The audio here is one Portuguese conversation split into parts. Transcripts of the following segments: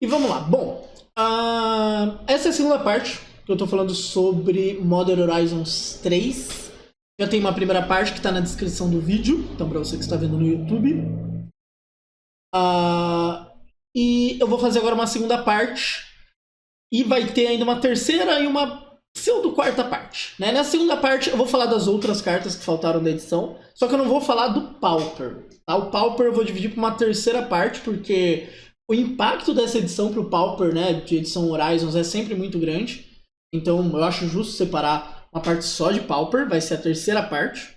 E vamos lá. Bom, essa é a segunda parte que eu tô falando sobre Modern Horizons 3. Já tem uma primeira parte que tá na descrição do vídeo, então pra você que está vendo no YouTube. E eu vou fazer agora uma segunda parte. E vai ter ainda uma terceira e uma pseudo-quarta parte. Né? Na segunda parte eu vou falar das outras cartas que faltaram da edição. Só que eu não vou falar do Pauper. Tá? O Pauper eu vou dividir para uma terceira parte, porque o impacto dessa edição para o Pauper, né, de edição Horizons, é sempre muito grande. Então eu acho justo separar uma parte só de Pauper, vai ser a terceira parte.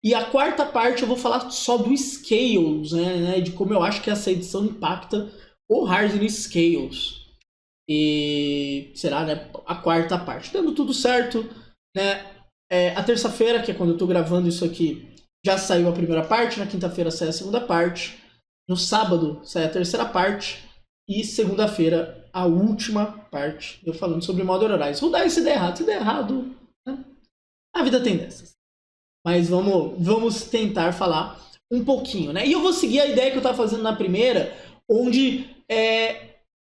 E a quarta parte eu vou falar só do Scales, né, de como eu acho que essa edição impacta o Hardening Scales. E será, né, a quarta parte. Dando tudo certo, né, a terça-feira, que é quando eu tô gravando isso aqui, já saiu a primeira parte, na quinta-feira sai a segunda parte, no sábado sai a terceira parte, e segunda-feira a última parte, eu falando sobre Modern Horizons. Vou dar se der errado. Se der errado, né, a vida tem dessas. Mas vamos tentar falar um pouquinho, né? E eu vou seguir a ideia que eu tava fazendo na primeira, onde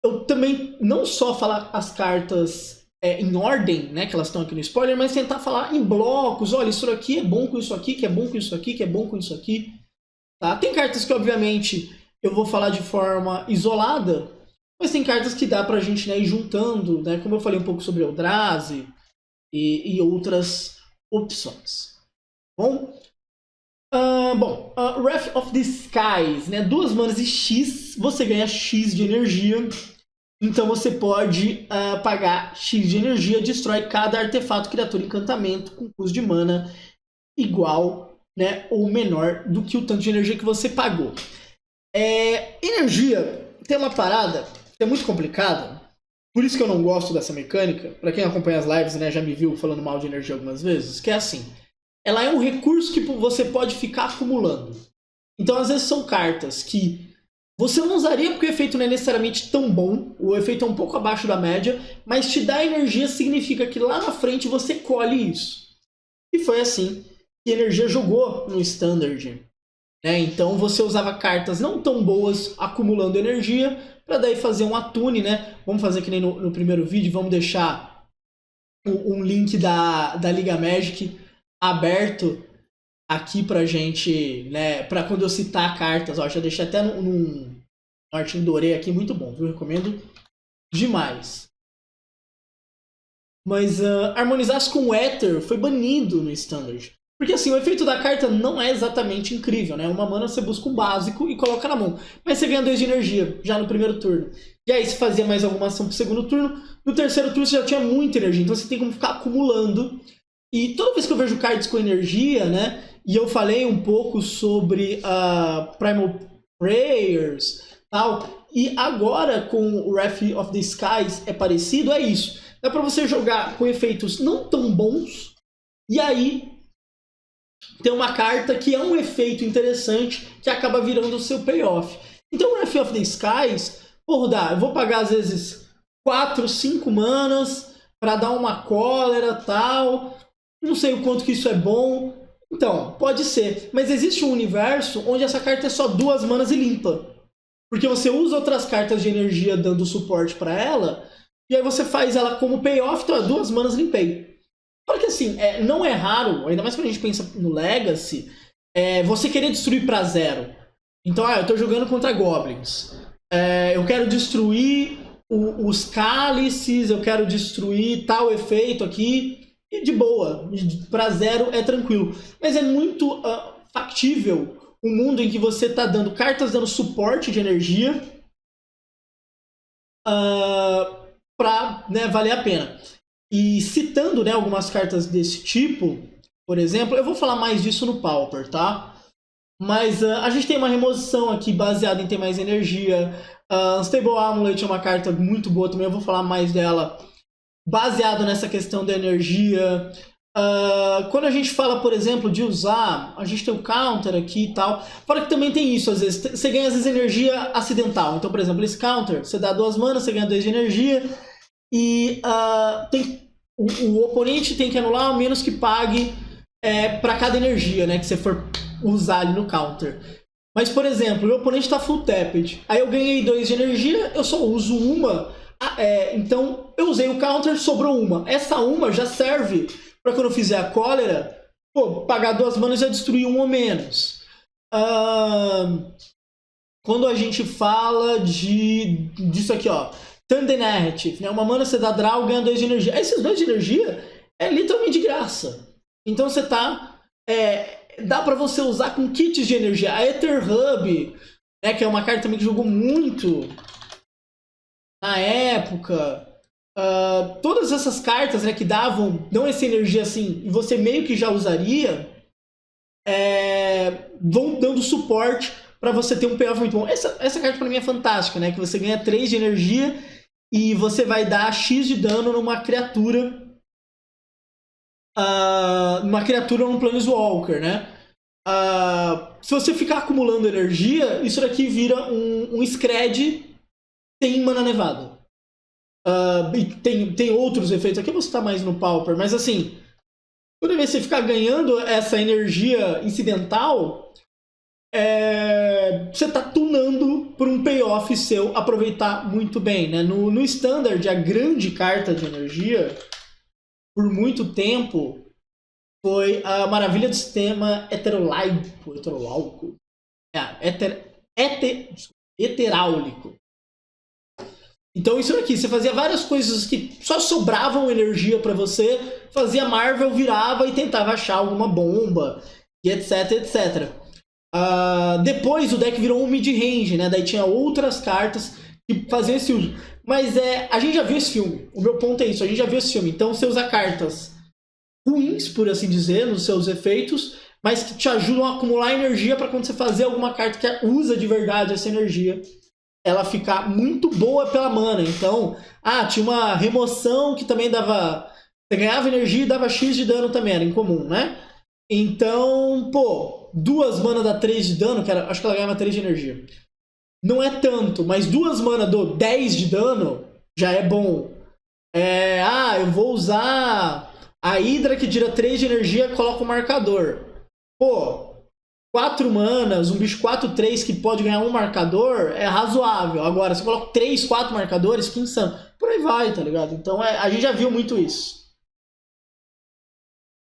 eu também não só falar as cartas em ordem, né, que elas estão aqui no spoiler, mas tentar falar em blocos. Olha, isso aqui é bom com isso aqui, que é bom com isso aqui, que é bom com isso aqui. Tá? Tem cartas que, obviamente, eu vou falar de forma isolada, mas tem cartas que dá pra gente, né, ir juntando, né, como eu falei um pouco sobre Eldrazi e outras opções. Bom, Wrath of the Skies, né? 2 manas e X, você ganha X de energia. Então você pode pagar X de energia, destrói cada artefato, criatura, encantamento com custo de mana igual, né, ou menor do que o tanto de energia que você pagou. Energia tem uma parada que é muito complicada, por isso que eu não gosto dessa mecânica. Para quem acompanha as lives, né, já me viu falando mal de energia algumas vezes, que é assim. Ela é um recurso que você pode ficar acumulando. Então, às vezes, são cartas que você não usaria porque o efeito não é necessariamente tão bom, o efeito é um pouco abaixo da média, mas te dá energia significa que lá na frente você colhe isso. E foi assim que a energia jogou no Standard. Né? Então, você usava cartas não tão boas acumulando energia para daí fazer um atune, né? Vamos fazer que nem no primeiro vídeo, vamos deixar um link da Liga Magic aberto aqui pra gente, né, pra quando eu citar cartas, ó, já deixei até num Martin Doré aqui, muito bom, viu? Recomendo demais. Mas harmonizar com o Ether foi banido no Standard. Porque assim, o efeito da carta não é exatamente incrível, né? Uma mana você busca um básico e coloca na mão. Mas você ganha 2 de energia, já no primeiro turno. E aí você fazia mais alguma ação pro segundo turno. No terceiro turno você já tinha muita energia, então você tem como ficar acumulando. E toda vez que eu vejo cards com energia, né? E eu falei um pouco sobre Primal Prayers, tal. E agora com o Wrath of the Skies é parecido, é isso. Dá pra você jogar com efeitos não tão bons, e aí tem uma carta que é um efeito interessante que acaba virando o seu payoff. Então o Wrath of the Skies, porra, eu vou pagar às vezes 4, 5 manas pra dar uma cólera, tal. Não sei o quanto que isso é bom. Então, pode ser. Mas existe um universo onde essa carta é só 2 manas e limpa. Porque você usa outras cartas de energia dando suporte para ela, e aí você faz ela como payoff, então é 2 manas limpei. Porque assim, não é raro, ainda mais quando a gente pensa no Legacy, você querer destruir para 0. Então, eu tô jogando contra Goblins. Eu quero destruir os cálices, eu quero destruir tal efeito aqui. E de boa, para 0 é tranquilo. Mas é muito factível um mundo em que você está dando cartas dando suporte de energia para, né, valer a pena. E citando, né, algumas cartas desse tipo, por exemplo, eu vou falar mais disso no Pauper, tá? Mas a gente tem uma remoção aqui baseada em ter mais energia. Unstable Amulet é uma carta muito boa também, eu vou falar mais dela baseado nessa questão da energia. Quando a gente fala, por exemplo, de usar, a gente tem o counter aqui e tal. Fora que também tem isso, às vezes, você ganha às vezes energia acidental. Então, por exemplo, esse counter, você dá 2 manas, você ganha 2 de energia. E o oponente tem que anular ao menos que pague para cada energia, né, que você for usar ali no counter. Mas, por exemplo, meu oponente tá full tapped. Aí eu ganhei 2 de energia, eu só uso uma. Então, eu usei o counter, sobrou uma. Essa uma já serve pra quando eu fizer a cólera, pô, pagar 2 manas e já destruir um ou menos. Quando a gente fala disso aqui, ó. Turn the Narrative, né? Uma mana você dá draw, ganha 2 de energia. Esses 2 de energia é literalmente de graça. Então você tá... dá pra você usar com kits de energia. A Ether Hub, né, que é uma carta também que jogou muito na época. Todas essas cartas, né, que dão essa energia assim, e você meio que já usaria, vão dando suporte pra você ter um payoff muito bom. Essa carta pra mim é fantástica, né? Que você ganha 3 de energia e você vai dar X de dano numa criatura. Num Planeswalker, né? Se você ficar acumulando energia, isso daqui vira um Scred sem mana nevada. Tem outros efeitos aqui, eu vou citar mais no Pauper, mas assim, toda vez que você ficar ganhando essa energia incidental, você tá tunando por um payoff seu aproveitar muito bem, né? No Standard, a grande carta de energia, por muito tempo, foi a maravilha do sistema heteroláulico. Heteráulico. Então isso aqui, você fazia várias coisas que só sobravam energia pra você, fazia Marvel, virava e tentava achar alguma bomba, e etc, etc. Depois o deck virou um mid-range, né? Daí tinha outras cartas que faziam esse uso. Mas a gente já viu esse filme. O meu ponto é isso, a gente já viu esse filme. Então você usa cartas ruins, por assim dizer, nos seus efeitos, mas que te ajudam a acumular energia para quando você fazer alguma carta que usa de verdade essa energia, ela ficar muito boa pela mana. Então, tinha uma remoção que também dava... Você ganhava energia e dava X de dano também, era incomum, né? Então, pô, 2 mana dá 3 de dano, acho que ela ganhava 3 de energia. Não é tanto, mas 2 mana do 10 de dano já é bom. Eu vou usar a Hydra que tira 3 de energia, coloca o marcador. Pô, 4 manas, um bicho 4/3 que pode ganhar um marcador é razoável. Agora, se eu coloco 3, 4 marcadores, que insano. Por aí vai, tá ligado? Então a gente já viu muito isso.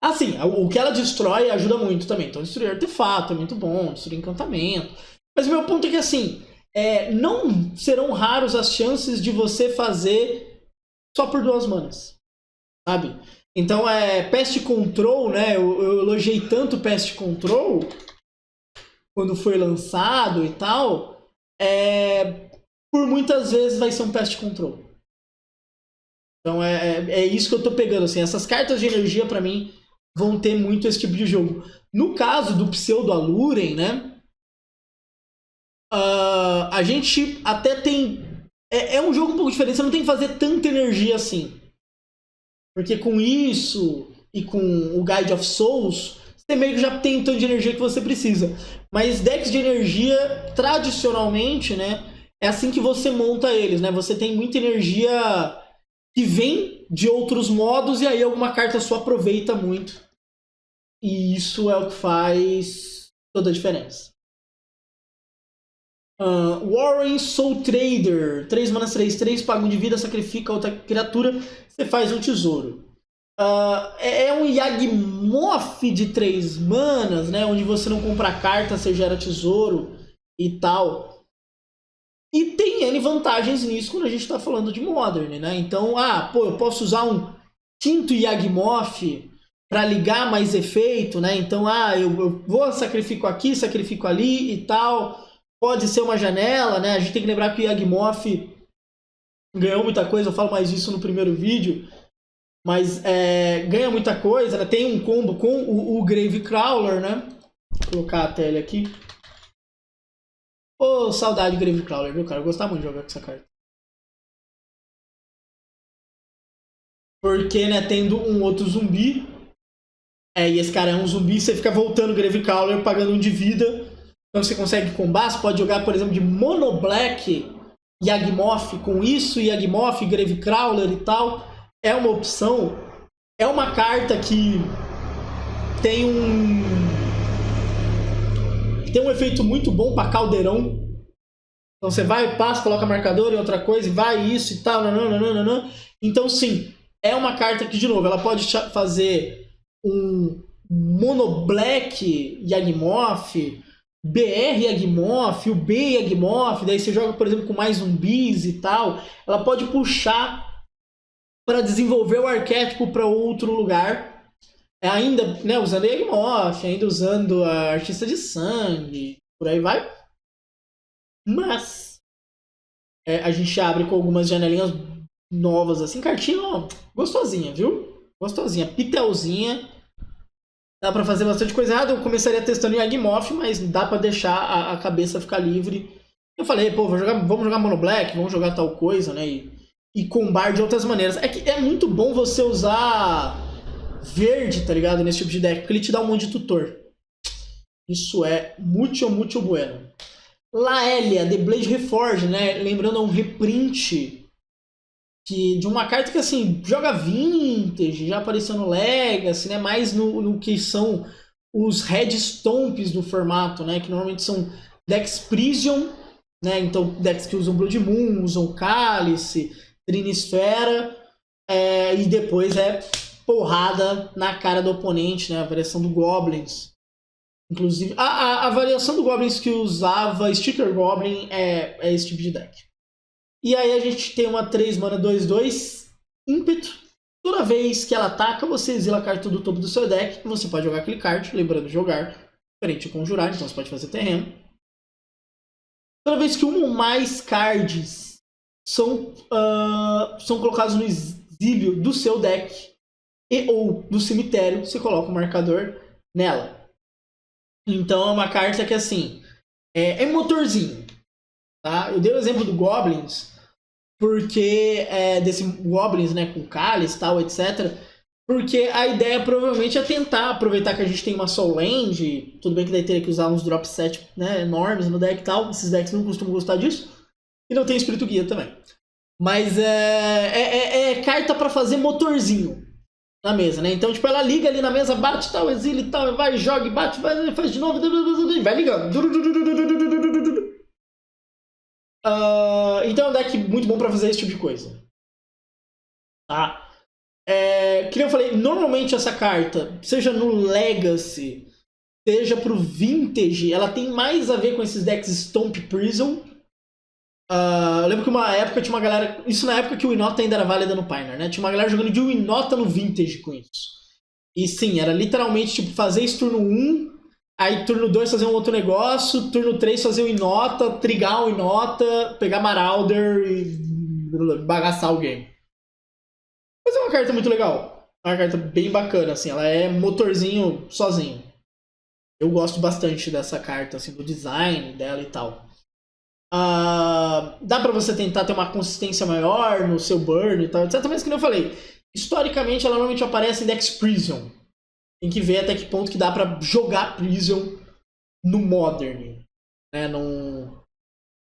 Assim, o que ela destrói ajuda muito também. Então destruir artefato é muito bom, destruir encantamento. Mas o meu ponto é que assim, não serão raros as chances de você fazer só por 2 manas, sabe? Então Pest Control, né? Eu elogiei tanto Pest Control quando foi lançado e tal. Por muitas vezes vai ser um Pest Control. Então é isso que eu tô pegando, assim. Essas cartas de energia pra mim vão ter muito esse tipo de jogo. No caso do Pseudo Aluren, né? A gente até tem... É um jogo um pouco diferente, você não tem que fazer tanta energia assim. Porque com isso e com o Guide of Souls, você meio que já tem o tanto de energia que você precisa. Mas decks de energia, tradicionalmente, né? É assim que você monta eles, né? Você tem muita energia que vem de outros modos e aí alguma carta sua aproveita muito. E isso é o que faz toda a diferença. Warren Soul Trader. 3 manas 3/3, paga 1 de vida, sacrifica outra criatura, você faz um tesouro. É um Yawgmoth de 3 manas, né? Onde você não compra carta, você gera tesouro e tal. E tem N vantagens nisso quando a gente está falando de Modern, né? Então, eu posso usar um 5º Yawgmoth para ligar mais efeito, né? Então, eu vou sacrifico aqui, sacrifico ali e tal. Pode ser uma janela, né? A gente tem que lembrar que o Yawgmoth ganhou muita coisa, eu falo mais disso no primeiro vídeo. Mas ganha muita coisa, né? Tem um combo com o Gravecrawler, né? Vou colocar a tela aqui. Saudade do Gravecrawler, viu, cara? Eu gostava muito de jogar com essa carta. Porque, né, tendo um outro zumbi, e esse cara é um zumbi, você fica voltando o Gravecrawler pagando 1 de vida. Então você consegue combar, você pode jogar, por exemplo, de Mono Black Yawgmoth com isso, Yawgmoth, Gravecrawler e tal. É uma opção. É uma carta que tem tem um efeito muito bom para caldeirão. Então você vai, passa, coloca marcador e outra coisa, e vai isso e tal, nananana. Então sim, é uma carta que, de novo, ela pode fazer um Mono Black Yawgmoth, BR Yawgmoth, o B Yawgmoth, daí você joga, por exemplo, com mais zumbis e tal. Ela pode puxar para desenvolver o arquétipo para outro lugar. Ainda, né, usando Yawgmoth, ainda usando a Artista de Sangue, por aí vai. Mas a gente abre com algumas janelinhas novas, assim, cartinha ó, gostosinha, viu? Gostosinha, pitelzinha. Dá pra fazer bastante coisa errada. Eu começaria testando Yawgmoth, mas dá pra deixar a cabeça ficar livre. Eu falei, pô, vamos jogar Mono Black, vamos jogar tal coisa, né? E combar de outras maneiras. É que é muito bom você usar verde, tá ligado? Nesse tipo de deck, porque ele te dá um monte de tutor. Isso é muito, muito bueno. Laelia, The Blade Reforged, né? Lembrando, é um reprint de uma carta que, assim, joga Vintage, já apareceu no Legacy, né? Mais no que são os Red Stomps do formato, né? Que normalmente são decks Prison, né? Então, decks que usam Blood Moon, usam Cálice, Trinisfera, e depois é porrada na cara do oponente, né? A variação do Goblins. Inclusive, a variação do Goblins que usava Sticker Goblin é esse tipo de deck. E aí a gente tem uma 3 mana 2/2 ímpeto. Toda vez que ela ataca, você exila a carta do topo do seu deck. Você pode jogar aquele card, lembrando de jogar, diferente de conjurar, então você pode fazer terreno. Toda vez que um ou mais cards são colocados no exílio do seu deck e ou do cemitério, você coloca um marcador nela. Então é uma carta que, assim, é motorzinho, tá? Eu dei o exemplo do Goblins, porque desse Goblins, né, com Cálice, tal, etc. Porque a ideia provavelmente é tentar aproveitar que a gente tem uma Soul Land, tudo bem que daí teria que usar uns drop set, né, enormes no deck e tal, esses decks não costumam gostar disso, e não tem espírito guia também. Mas é carta pra fazer motorzinho na mesa, né? Então, tipo, ela liga ali na mesa, bate tal, exila e tal, vai, joga, bate, vai, faz de novo, e vai ligando. Então é um deck muito bom pra fazer esse tipo de coisa. Tá? Que nem eu falei, normalmente essa carta, seja no Legacy, seja pro Vintage, ela tem mais a ver com esses decks Stomp Prison. Eu lembro que uma época tinha uma galera. Isso na época que o Inota ainda era válida no Pioneer, né? Tinha uma galera jogando de Inota no Vintage com isso. E sim, era literalmente tipo fazer isso turno 1, aí turno 2 fazer um outro negócio, turno 3 fazer o Inota, trigar o Inota, pegar Marauder e bagaçar o game. Mas é uma carta muito legal. É uma carta bem bacana, assim. Ela é motorzinho sozinho. Eu gosto bastante dessa carta, assim, do design dela e tal. Dá pra você tentar ter uma consistência maior no seu burn e tal, etc. Mas, como eu falei, historicamente ela normalmente aparece em decks Prison. Tem que ver até que ponto que dá pra jogar Prison no Modern. Né?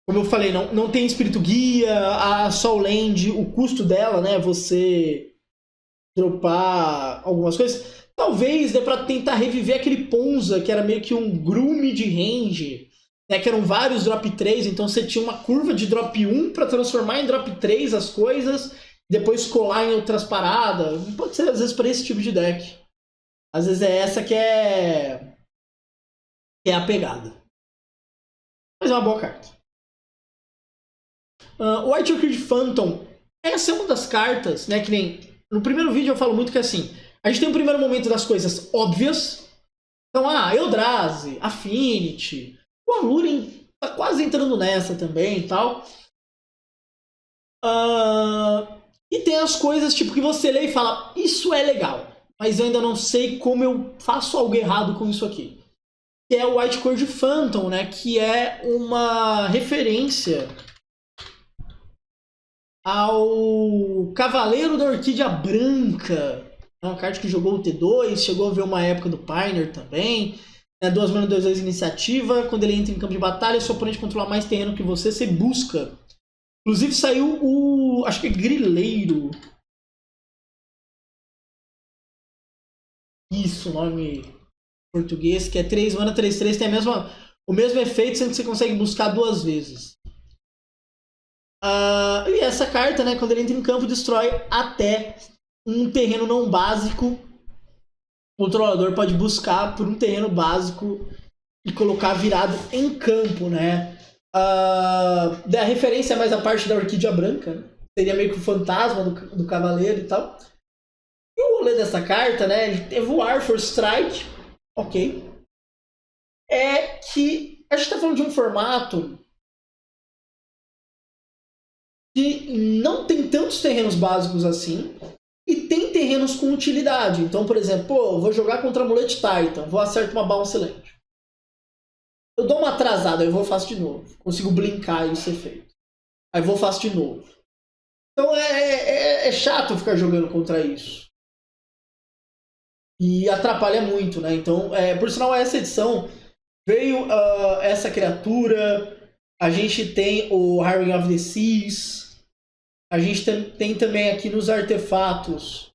Como eu falei, não tem espírito guia, a Soul Land, o custo dela, né? Você dropar algumas coisas. Talvez dê pra tentar reviver aquele Ponza, que era meio que um Grume de range. Né, que eram vários drop 3, então você tinha uma curva de drop 1 para transformar em drop 3 as coisas, depois colar em outras paradas. Pode ser às vezes para esse tipo de deck. Às vezes é essa que é a pegada. Mas é uma boa carta. O White Orchid Phantom, essa é uma das cartas, né, que nem no primeiro vídeo eu falo muito que assim, a gente tem o primeiro momento das coisas óbvias. Então, Eldrazi, Affinity, o Aluren tá quase entrando nessa também e tal. E tem as coisas tipo que você lê e fala, isso é legal, mas eu ainda não sei como eu faço algo errado com isso aqui. Que é o White Orchid Phantom, né? Que é uma referência ao Cavaleiro da Orquídea Branca. É uma carta que jogou o T2, chegou a ver uma época do Pioneer também. 2 mana 2/2 iniciativa. Quando ele entra em campo de batalha, seu oponente controlar mais terreno que você busca. Inclusive saiu o... acho que é Grileiro. Isso, nome português, que é 3 mana 3/3. Tem a mesma o mesmo efeito, sendo que você consegue buscar 2 vezes. E essa carta, né, quando ele entra em campo, destrói até um terreno não básico. O controlador pode buscar por um terreno básico e colocar virado em campo, né? A referência é mais a parte da Orquídea Branca, né? Seria meio que o fantasma do cavaleiro e tal. E o rolê dessa carta, né? Ele tem voar, Force Strike, ok. É que a gente tá falando de um formato que não tem tantos terrenos básicos assim e tem terrenos com utilidade. Então, por exemplo, pô, vou jogar contra Amulet Titan, vou acertar uma Bounce Land. Eu dou uma atrasada, aí vou faço de novo. Consigo blinkar e isso ser feito. Aí vou faço de novo. Então é chato ficar jogando contra isso. E atrapalha muito, né? Então, por sinal, essa edição veio essa criatura. A gente tem o Harrowing of the Seas. A gente tem também aqui nos artefatos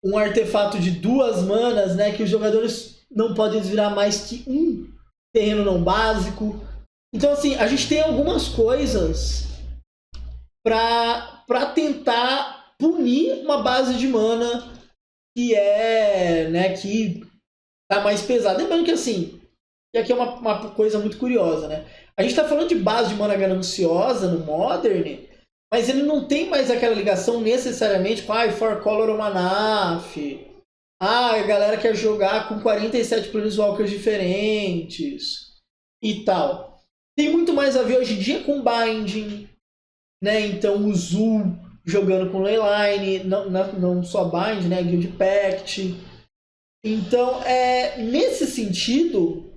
um artefato de 2 manas, né? Que os jogadores não podem desvirar mais que um terreno não básico. Então, assim, a gente tem algumas coisas para tentar punir uma base de mana que né, que tá mais pesada. Lembrando que, assim, e aqui é uma coisa muito curiosa, né? A gente tá falando de base de mana gananciosa no Modern, mas ele não tem mais aquela ligação necessariamente com For Color ou Manaf. A galera quer jogar com 47 Planeswalkers diferentes e tal. Tem muito mais a ver hoje em dia com Binding, né? Então o Zul jogando com Leyline, não só Bind, né? Guild Pact. Então, nesse sentido,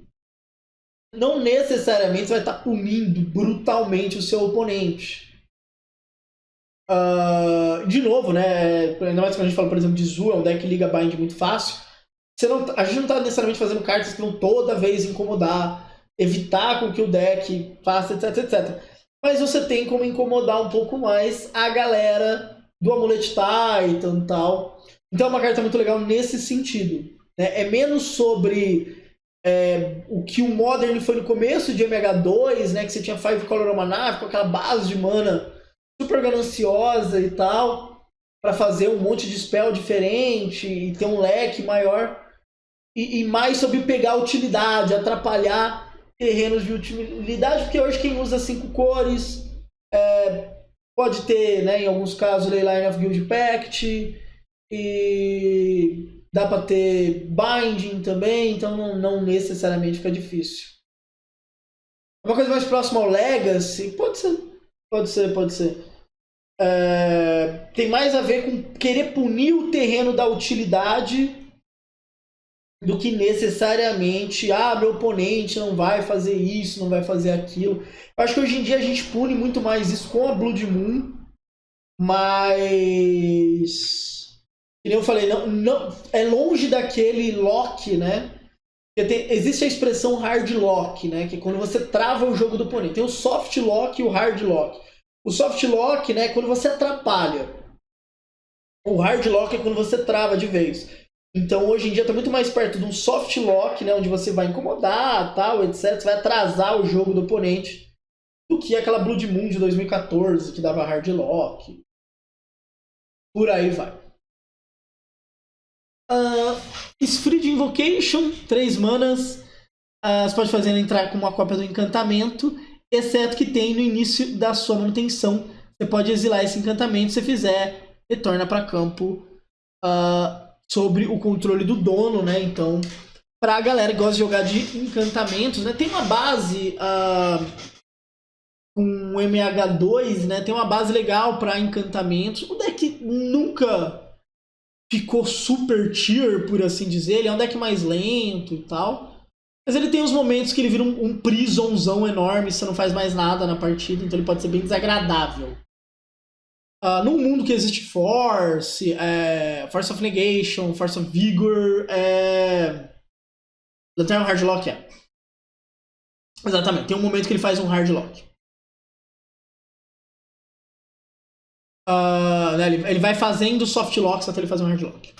não necessariamente você vai estar punindo brutalmente o seu oponente. De novo, né? Ainda mais quando a gente fala, por exemplo, de Zul, é um deck que liga Bind muito fácil. A gente não está necessariamente fazendo cartas que vão toda vez incomodar, evitar com que o deck faça, etc, etc. Mas você tem como incomodar um pouco mais a galera do Amulet Titan e tal. Então é uma carta muito legal nesse sentido. Né? É menos sobre o que o Modern foi no começo de MH2, né? Que você tinha 5 Color Mana com aquela base de mana super gananciosa e tal, para fazer um monte de spell diferente e ter um leque maior. E mais sobre pegar utilidade, atrapalhar terrenos de utilidade, porque hoje quem usa 5 cores pode ter, né, em alguns casos, Leyline of Guild Pact, e dá para ter Binding também, então não necessariamente fica difícil. Uma coisa mais próxima ao Legacy, pode ser. Tem mais a ver com querer punir o terreno da utilidade do que necessariamente, meu oponente não vai fazer isso, não vai fazer aquilo. Eu acho que hoje em dia a gente pune muito mais isso com a Blood Moon, mas, como eu falei, não, é longe daquele lock, né? Existe a expressão hard lock, né? Que é quando você trava o jogo do oponente. Tem o soft lock e o hard lock. O soft lock, né, é quando você atrapalha. O hard lock é quando você trava de vez. Então, hoje em dia, está muito mais perto de um soft lock, né, onde você vai incomodar, tal, etc. Você vai atrasar o jogo do oponente, do que aquela Blood Moon de 2014, que dava hard lock. Por aí vai. Spirit Invocation, 3 manas. Você pode fazer ela entrar com uma cópia do encantamento, exceto que tem no início da sua manutenção. Você pode exilar esse encantamento, se fizer, retorna para campo sobre o controle do dono, né? Então, pra galera que gosta de jogar de encantamentos, né? Tem uma base com MH2, né? Tem uma base legal para encantamentos. O deck nunca ficou super tier, por assim dizer. Ele é um deck mais lento e tal. Mas ele tem os momentos que ele vira um prisonzão enorme, você não faz mais nada na partida, então ele pode ser bem desagradável. Num mundo que existe Force, Force of Negation, Force of Vigor, Lanterna Hardlock Exatamente, tem um momento que ele faz um Hardlock. Né, ele vai fazendo Softlocks até ele fazer um Hardlock.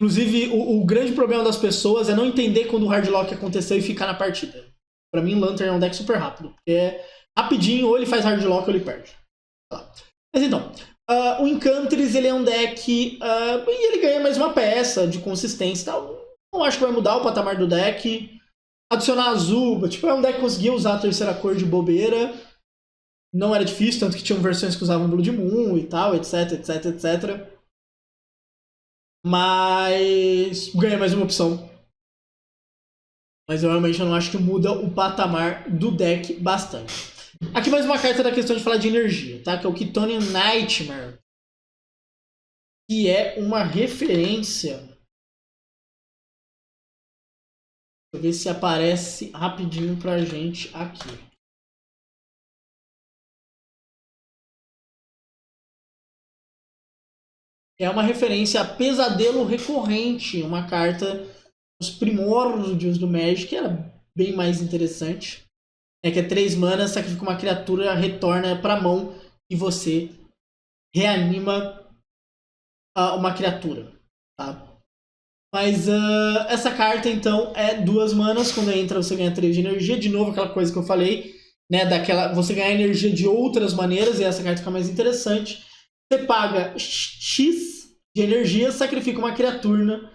Inclusive, o grande problema das pessoas é não entender quando o hardlock aconteceu e ficar na partida. Pra mim, Lantern é um deck super rápido. Porque é rapidinho, ou ele faz hardlock ou ele perde. Mas então, o Incantris ele é um deck e ele ganha mais uma peça de consistência e tal. Não acho que vai mudar o patamar do deck. Adicionar azul, tipo, é um deck que conseguia usar a terceira cor de bobeira. Não era difícil, tanto que tinham versões que usavam Blood Moon e tal, etc, etc, etc. Mas ganha mais uma opção. Mas eu realmente não acho que muda o patamar do deck bastante. Aqui mais uma carta da questão de falar de energia, tá? Que é o Chthonian Nightmare. Que é uma referência. Deixa eu ver se aparece rapidinho pra gente aqui. É uma referência a Pesadelo Recorrente, uma carta dos primórdios do Magic, que era bem mais interessante. Que é 3 manas, sacrifica uma criatura, retorna pra mão e você reanima uma criatura. Tá? Mas essa carta, então, é 2 manas. Quando entra, você ganha 3 de energia. De novo, aquela coisa que eu falei, né? Você ganha energia de outras maneiras e essa carta fica mais interessante. Você paga X de energia, sacrifica uma criatura,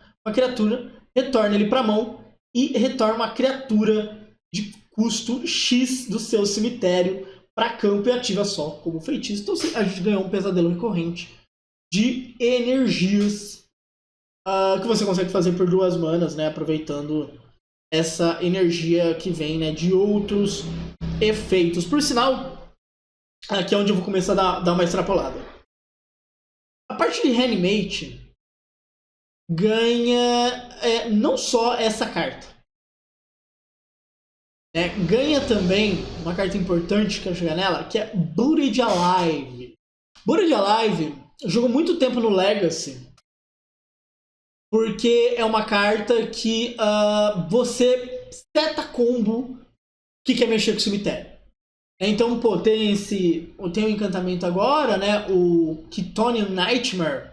retorna ele pra mão e retorna uma criatura de custo X do seu cemitério para campo e ativa só como feitiço. Então a gente ganhou um pesadelo recorrente de energias que você consegue fazer por 2 manas, né? Aproveitando essa energia que vem, né, de outros efeitos. Por sinal, aqui é onde eu vou começar a dar uma extrapolada. A parte de Reanimate ganha não só essa carta. Ganha também uma carta importante, quero chegar nela, que é Buried Alive. Buried Alive jogou muito tempo no Legacy, porque é uma carta que você seta combo que quer mexer com o cemitério. Então, pô, tem o encantamento agora, né? O Chthonian Nightmare,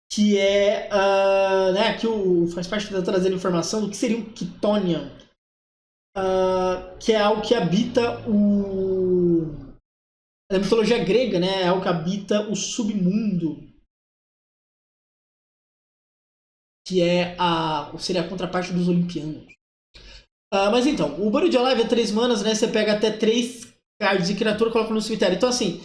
que é né, que faz parte da trazer informação do que seria um Chthonian, que é algo que habita a mitologia grega, né? É algo que habita o submundo, que seria a contraparte dos Olimpianos. Mas então, o Buried Alive é 3 manas, né? Você pega até 3 cards de criatura e coloca no cemitério. Então, assim,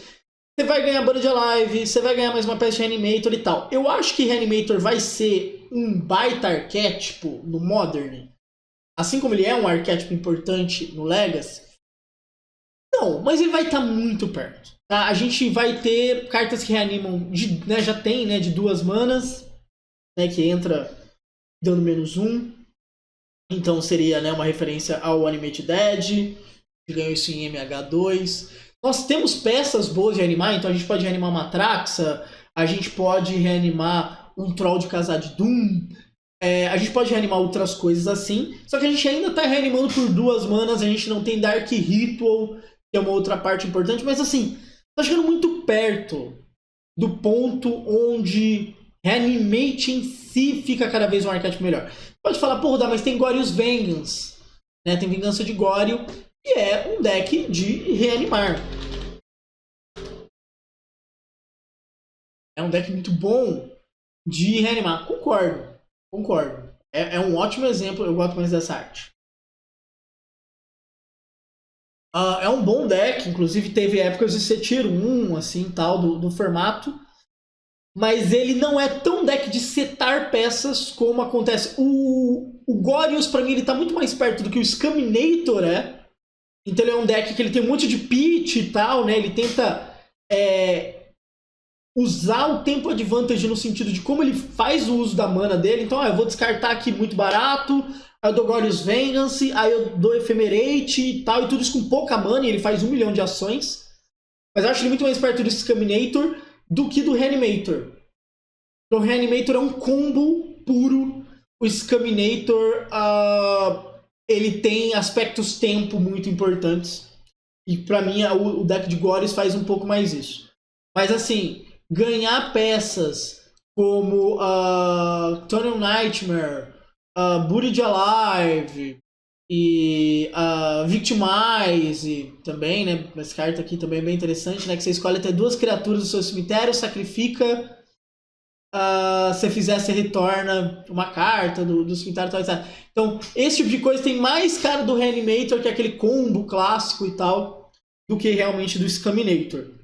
você vai ganhar Buried Alive, você vai ganhar mais uma peça de Reanimator e tal. Eu acho que Reanimator vai ser um baita arquétipo no Modern, assim como ele é um arquétipo importante no Legacy. Não, mas ele vai estar muito perto. Tá? A gente vai ter cartas que reanimam, né, já tem, né, de 2 manas, né, que entra dando -1. Então seria, né, uma referência ao Animate Dead, que ganhou isso em MH2. Nós temos peças boas de reanimar, então a gente pode reanimar uma Traxa, a gente pode reanimar um Troll de Khazad Dûm, a gente pode reanimar outras coisas assim, só que a gente ainda está reanimando por 2 manas, a gente não tem Dark Ritual, que é uma outra parte importante, mas assim, tá chegando muito perto do ponto onde Reanimate em si fica cada vez um arquétipo melhor. Pode falar, porra, mas tem Goryo's Vengeance, né? Tem Vingança de Goryo, que é um deck de reanimar. É um deck muito bom de reanimar. Concordo. É um ótimo exemplo, eu gosto mais dessa arte. É um bom deck, inclusive teve épocas de ser tier 1, assim, tal, do formato. Mas ele não é tão deck de setar peças como acontece. O Goryo's, pra mim, ele tá muito mais perto do que o Scaminator é. Então ele é um deck que ele tem um monte de pitch e tal, né? Ele tenta usar o tempo advantage no sentido de como ele faz o uso da mana dele. Então, eu vou descartar aqui muito barato, aí eu dou Goryo's Vengeance, aí eu dou Ephemerate e tal, e tudo isso com pouca mana, e ele faz 1 milhão de ações. Mas eu acho ele muito mais perto do Scaminator do que do Reanimator. O Reanimator é um combo puro. O Scaminator, ele tem aspectos tempo muito importantes. E pra mim, o deck de Goryo's faz um pouco mais isso. Mas assim, ganhar peças como Tunnel Nightmare, Buried Alive e Victimize também, né? Essa carta aqui também é bem interessante, né? Que você escolhe até 2 criaturas do seu cemitério, sacrifica. Se fizer, você retorna uma carta do cemitério e tal, etc. Então, esse tipo de coisa tem mais cara do Reanimator, que é aquele combo clássico e tal, do que realmente do Scaminator.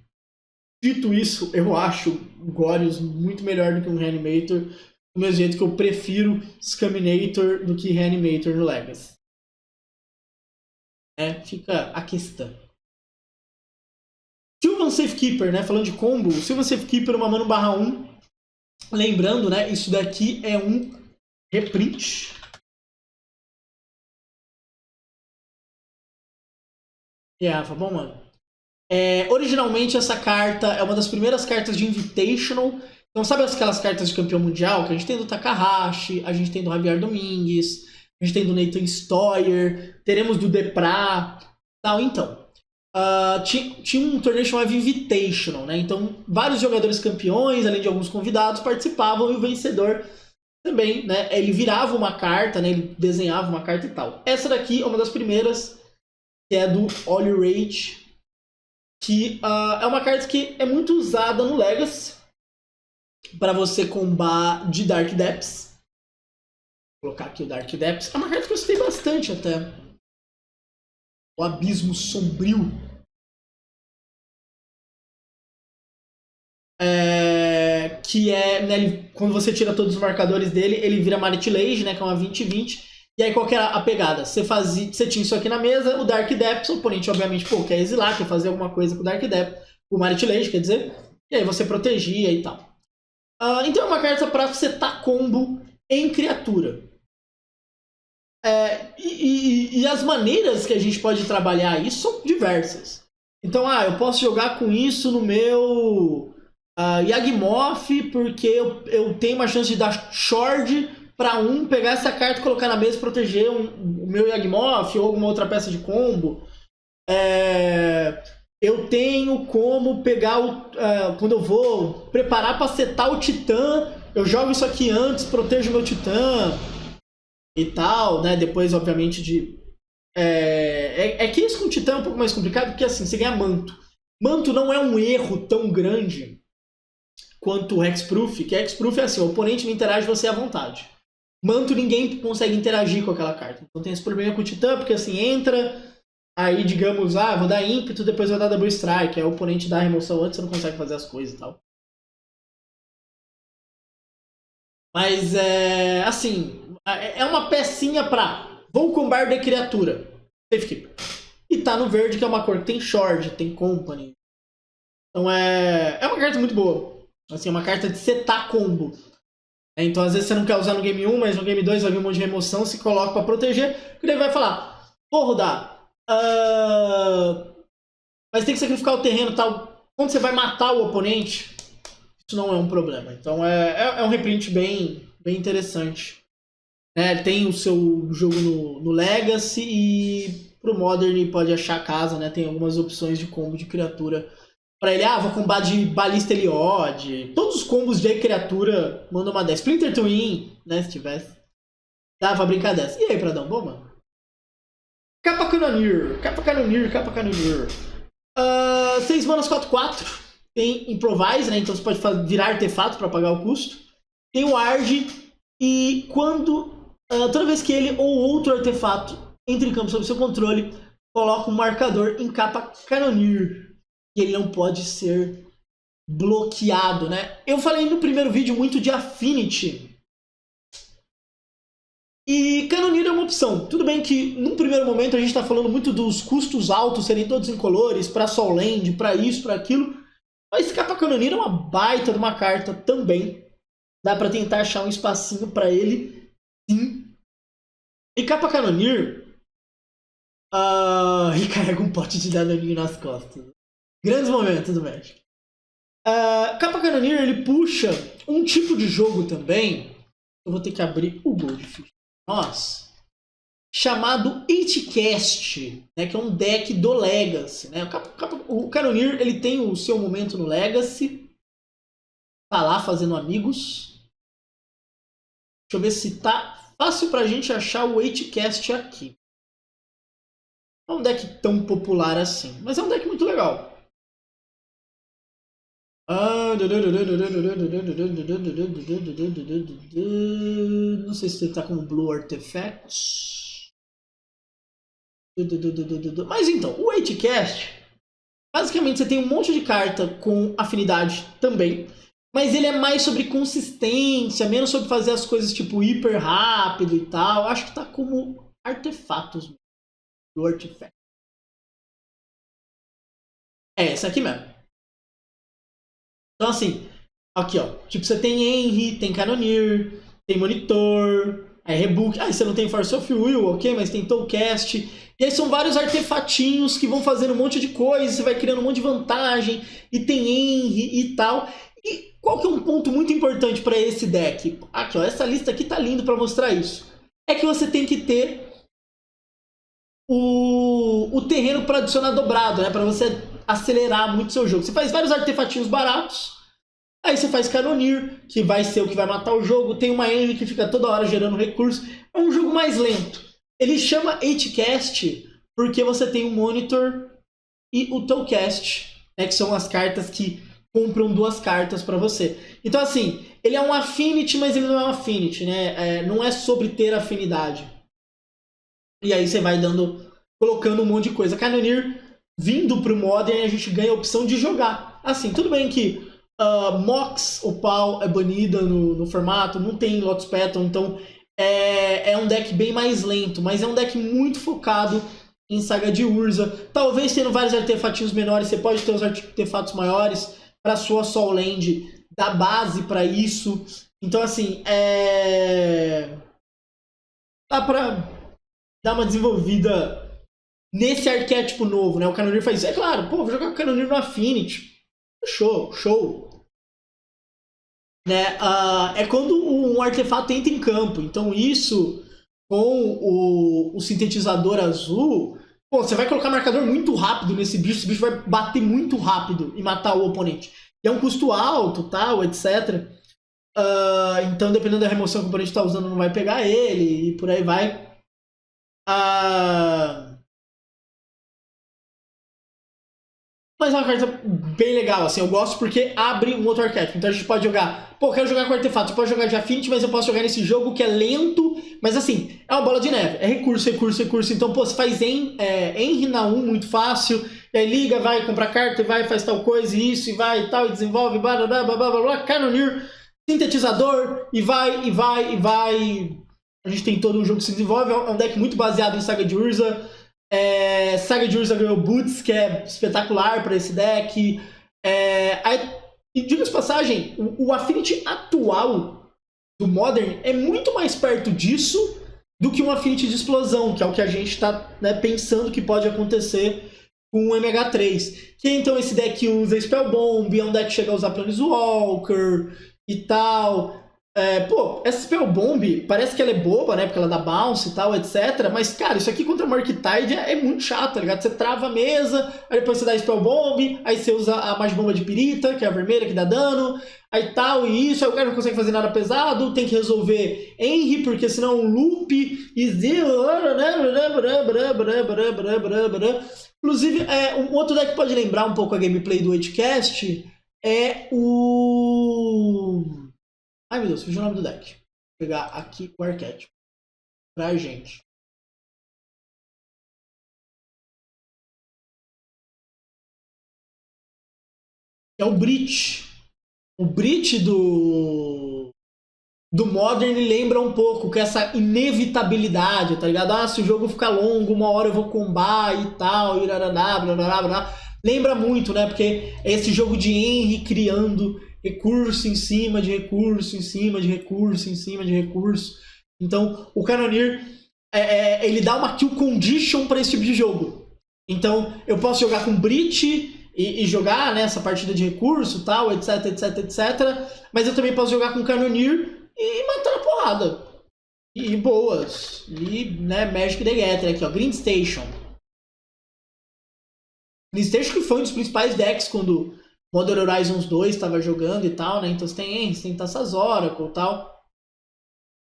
Dito isso, eu acho o Gorius muito melhor do que um Reanimator, do mesmo jeito que eu prefiro Scaminator do que Reanimator no Legacy. Fica a questão. Sylvan Safekeeper, né? Falando de combo, Sylvan Safekeeper, uma mana /1. Lembrando, né? Isso daqui é um reprint. Rafa, bom, mano. Originalmente essa carta é uma das primeiras cartas de Invitational. Então sabe aquelas cartas de campeão mundial que a gente tem do Takahashi, a gente tem do Javier Domingues, a gente tem do Nathan Stoyer, teremos do Depra, tal. Então, tinha um torneio chamado Invitational, né? Então vários jogadores campeões, além de alguns convidados, participavam e o vencedor também, né? Ele virava uma carta, né? Ele desenhava uma carta e tal. Essa daqui é uma das primeiras, que é do All Rage, que é uma carta que é muito usada no Legacy para você combar de Dark Depths. Vou colocar aqui o Dark Depths. É uma carta que eu gostei bastante até. O Abismo Sombrio. Que é, né, quando você tira todos os marcadores dele, ele vira Maritilage, né, que é uma 20/20. E aí qual que era a pegada? Você tinha isso aqui na mesa, o Dark Depths, o oponente obviamente quer exilar, quer fazer alguma coisa com o Dark Depths, o Maritilage, quer dizer, e aí você protegia e tal. Então é uma carta para setar combo em criatura. E as maneiras que a gente pode trabalhar isso são diversas. Então, eu posso jogar com isso no meu Yagmoth, porque eu tenho uma chance de dar short para pegar essa carta, colocar na mesa e proteger o meu Yagmoth ou alguma outra peça de combo. Eu tenho como pegar quando eu vou preparar para setar o Titã, eu jogo isso aqui antes, protejo o meu Titã e tal, né? Depois, obviamente, que isso com o Titã é um pouco mais complicado, porque assim, você ganha manto. Manto não é um erro tão grande quanto o Hexproof, que Hexproof é assim, o oponente não interage, você é à vontade. Manto ninguém consegue interagir com aquela carta. Então tem esse problema com o Titã, porque assim, entra, aí digamos, vou dar ímpeto, depois vou dar Double Strike, aí o oponente dá a remoção antes, você não consegue fazer as coisas e tal. Mas assim, é uma pecinha pra vou combar de criatura. Safekeeper. E tá no verde, que é uma cor que tem short, tem company. Então é uma carta muito boa. Assim, é uma carta de setar combo. Então às vezes você não quer usar no game 1, mas no game 2 vai vir um monte de remoção, se coloca pra proteger, que ele vai falar, vou rodar, mas tem que sacrificar o terreno e tal. Quando você vai matar o oponente, isso não é um problema. Então é um reprint bem interessante. Tem o seu jogo no Legacy e pro Modern pode achar a casa, né? Tem algumas opções de combo de criatura pra ele. Vou combar de Balista Eliod. Todos os combos de criatura mandam uma 10. Splinter Twin, né? Se tivesse. Dava brincar dessa. E aí, Pradão? Bom, mano. Capa Cannoneer. 6 manas 4/4. Tem Improvise, né? Então você pode virar artefato pra pagar o custo. Tem o Arge. E toda vez que ele ou outro artefato entra em campo sob seu controle, coloca um marcador em capa Cannoneer. E ele não pode ser bloqueado, né? Eu falei no primeiro vídeo muito de Affinity. E Cannoneer é uma opção. Tudo bem que, num primeiro momento, a gente está falando muito dos custos altos serem todos incolores, para Soul Land, para isso, para aquilo. Mas capa Cannoneer é uma baita de uma carta também. Dá para tentar achar um espacinho para ele, sim. E capa Cannoneer... e carrega um pote de danoninho nas costas. Grandes momentos do Magic. Capa Cannoneer, ele puxa um tipo de jogo também. Eu vou ter que abrir o Goldfish. Chamado Itcast, né, que é um deck do Legacy. Né? O Cannoneer, ele tem o seu momento no Legacy. tá lá fazendo amigos. Deixa eu ver se tá fácil pra gente achar o 8cast aqui. Não é um deck tão popular assim, mas é um deck muito legal. Não sei se ele tá com Blue Artifacts. Mas então, o 8cast, basicamente você tem um monte de carta com afinidade também, mas ele é mais sobre consistência, menos sobre fazer as coisas tipo hiper rápido e tal. Acho que tá como artefatos. Blue Artifact. É essa aqui mesmo. Então assim, aqui ó, tipo você tem Henry, tem Cannoneer, tem Monitor, aí Rebook, aí você não tem Force of Will, ok, mas tem Tollcast, e aí são vários artefatinhos que vão fazendo um monte de coisa, você vai criando um monte de vantagem, e tem Henry e tal. E qual que é um ponto muito importante para esse deck? Aqui ó, essa lista aqui tá lindo para mostrar isso. É que você tem que ter o terreno para adicionar dobrado, né, para você acelerar muito seu jogo. Você faz vários artefatinhos baratos, aí você faz Cannoneer, que vai ser o que vai matar o jogo. Tem uma engine que fica toda hora gerando recurso. É um jogo mais lento. Ele chama 8cast porque você tem o Monitor e o Tollcast, né, que são as cartas que compram duas cartas para você. Então assim, ele é um Affinity, mas ele não é um Affinity, né? Não é sobre ter afinidade. E aí você vai colocando um monte de coisa. Cannoneer, vindo pro Modern, a gente ganha a opção de jogar. Assim, tudo bem que Mox Opal é banida no formato, não tem Lotus Petal, então é um deck bem mais lento, mas é um deck muito focado em Saga de Urza. Talvez tendo vários artefatinhos menores, você pode ter os artefatos maiores para sua Soul Land, dar base para isso. Então assim, dá pra dar uma desenvolvida nesse arquétipo novo, né? O Cannoneer faz isso. É claro, pô, vou jogar o Cannoneer no Affinity. Show. Né? É quando um artefato entra em campo. Então isso, com o sintetizador azul, pô, você vai colocar marcador muito rápido nesse bicho, esse bicho vai bater muito rápido e matar o oponente. E é um custo alto, tal, etc. Então, dependendo da remoção que o oponente está usando, não vai pegar ele, e por aí vai. Mas é uma carta bem legal, assim, eu gosto porque abre um outro arquétipo. Então a gente pode jogar, pô, eu quero jogar com artefato, você pode jogar de Affinity, mas eu posso jogar nesse jogo que é lento, mas assim, é uma bola de neve, é recurso. Então, pô, você faz Henry na 1 muito fácil, e aí liga, vai, compra carta, e vai, faz tal coisa, e isso, e vai, e tal, e desenvolve, blá, blá, blá, blá, blá, blá, Cannoneer, sintetizador, e vai. A gente tem todo um jogo que se desenvolve, é um deck muito baseado em Saga de Urza. Saga de Urza ganhou Boots, que é espetacular para esse deck. E diga-se passagem, o Affinity atual do Modern é muito mais perto disso do que um Affinity de explosão, que é o que a gente está, né, pensando que pode acontecer com o MH3. Que então esse deck usa Spellbomb, é um deck que chega a usar Planeswalker e tal. Pô, essa Spellbomb, parece que ela é boba, né? Porque ela dá bounce e tal, etc. Mas, cara, isso aqui contra Murktide é muito chato, tá ligado? Você trava a mesa, aí depois você dá Spellbomb, aí você usa a Magibomba de Pirita, que é a vermelha, que dá dano, aí tal, e isso, aí o cara não consegue fazer nada pesado, tem que resolver Henry, porque senão um loop, e... Inclusive, um outro deck que pode lembrar um pouco a gameplay do 8cast é o... Ai meu Deus, fugiu o nome do deck. Vou pegar aqui o arquétipo pra gente. É o Breach. O Breach do Modern lembra um pouco com essa inevitabilidade, tá ligado? Se o jogo ficar longo, uma hora eu vou combar e tal, e blá, blá, blá, blá, blá. Lembra muito, né? Porque é esse jogo de Henry criando recurso em cima de recurso, em cima de recurso, em cima de recurso. Então, o Cannoneer, ele dá uma kill condition para esse tipo de jogo. Então, eu posso jogar com Breach e jogar, né, essa partida de recurso, tal, etc, etc, etc. Mas eu também posso jogar com Cannoneer e matar na porrada. E boas. E, né, Magic the Gathering aqui, ó. Green Station. Green Station que foi um dos principais decks quando Modern Horizons 2 estava jogando e tal, né? Então você tem Enris, tem Taças Oracle e tal.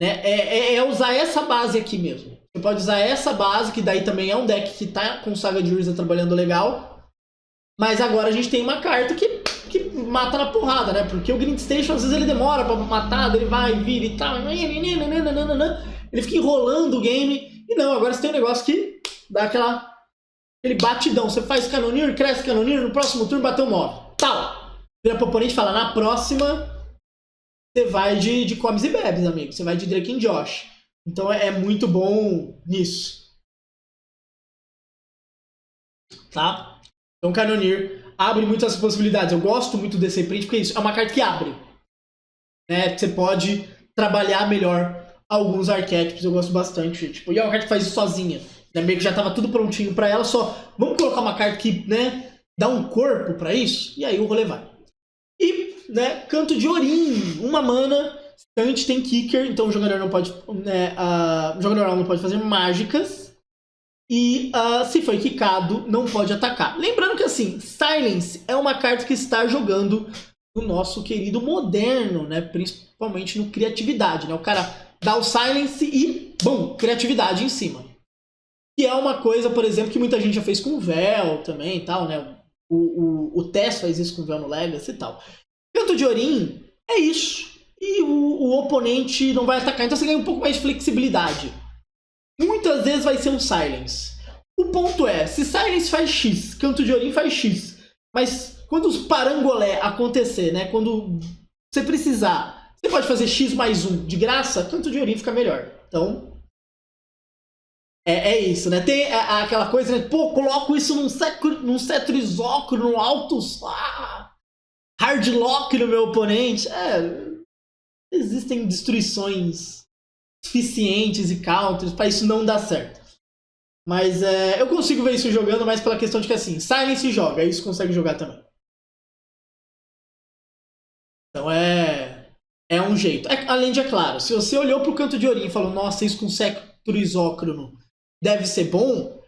Né? É usar essa base aqui mesmo. Você pode usar essa base, que daí também é um deck que tá com Saga de Urza trabalhando legal. Mas agora a gente tem uma carta que mata na porrada, né? Porque o Grid Station, às vezes, ele demora pra matar, ele vai, vira e tal. Ele fica enrolando o game. E não, agora você tem um negócio que dá aquele batidão. Você faz Cannoneer, cresce Cannoneer, no próximo turno bateu um mob. Tal! Vira pro oponente e fala, na próxima, você vai de comes e bebes, amigo. Você vai de Drake and Josh. Então é muito bom nisso. Tá? Então Cannoneer abre muitas possibilidades. Eu gosto muito desse print porque isso é uma carta que abre. Né? Você pode trabalhar melhor alguns arquétipos. Eu gosto bastante. Tipo, e é uma carta que faz isso sozinha. Né? Meio que já estava tudo prontinho para ela. Só vamos colocar uma carta que, né, dá um corpo para isso. E aí o rolê vai. E, né, Canto de Orim. Uma mana. Antes tem Kicker. Então o jogador não pode, né, o jogador não pode fazer mágicas. E se foi quicado, não pode atacar. Lembrando que assim, Silence é uma carta que está jogando no nosso querido moderno, né? Principalmente no criatividade, né? O cara dá o Silence e, bum, criatividade em cima. Que é uma coisa, por exemplo, que muita gente já fez com o Véu também e tal, né? O Tess faz isso com o Véu no Legacy e tal. Canto de Orim é isso. E o oponente não vai atacar, então você ganha um pouco mais de flexibilidade. Muitas vezes vai ser um Silence. O ponto é, se Silence faz X, Canto de Orim faz X, mas quando os parangolé acontecer, né, quando você precisar, você pode fazer X mais 1 de graça, Canto de Orim fica melhor. Então, é isso, né? Tem aquela coisa, né, pô, coloco isso num cetro isócro, num altos, hardlock no meu oponente. Existem destruições suficientes e counters pra isso não dar certo. Mas eu consigo ver isso jogando mais pela questão de que assim, Silence joga, isso consegue jogar também. Então é um jeito. Além de, é claro, se você olhou pro Canto de Orim e falou, nossa, isso com Sector Isócrono deve ser bom,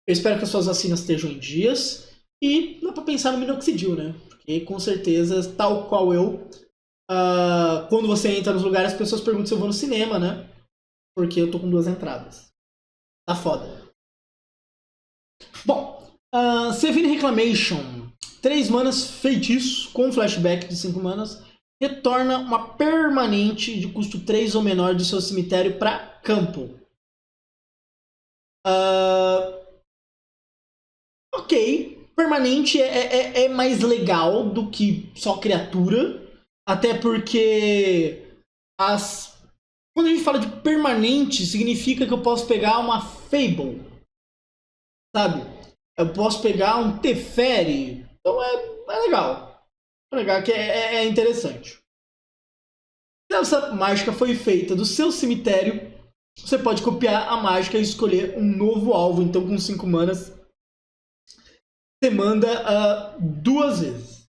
eu espero que as suas vacinas estejam em dias. E dá pra pensar no Minoxidil, né? Porque com certeza, tal qual eu, quando você entra nos lugares, as pessoas perguntam se eu vou no cinema, né? Porque eu tô com 2 entradas. Tá foda. Bom, Sevinne Reclamation. 3 manas, feitiço, com flashback de 5 manas. Retorna uma permanente de custo 3 ou menor do seu cemitério para campo. Ok. Permanente é mais legal do que só criatura. Até porque quando a gente fala de permanente, significa que eu posso pegar uma Fable. Sabe? Eu posso pegar um Teferi. Então é legal. É legal, que é interessante. Se essa mágica foi feita do seu cemitério, você pode copiar a mágica e escolher um novo alvo. Então, com 5 manas, você manda 2 vezes.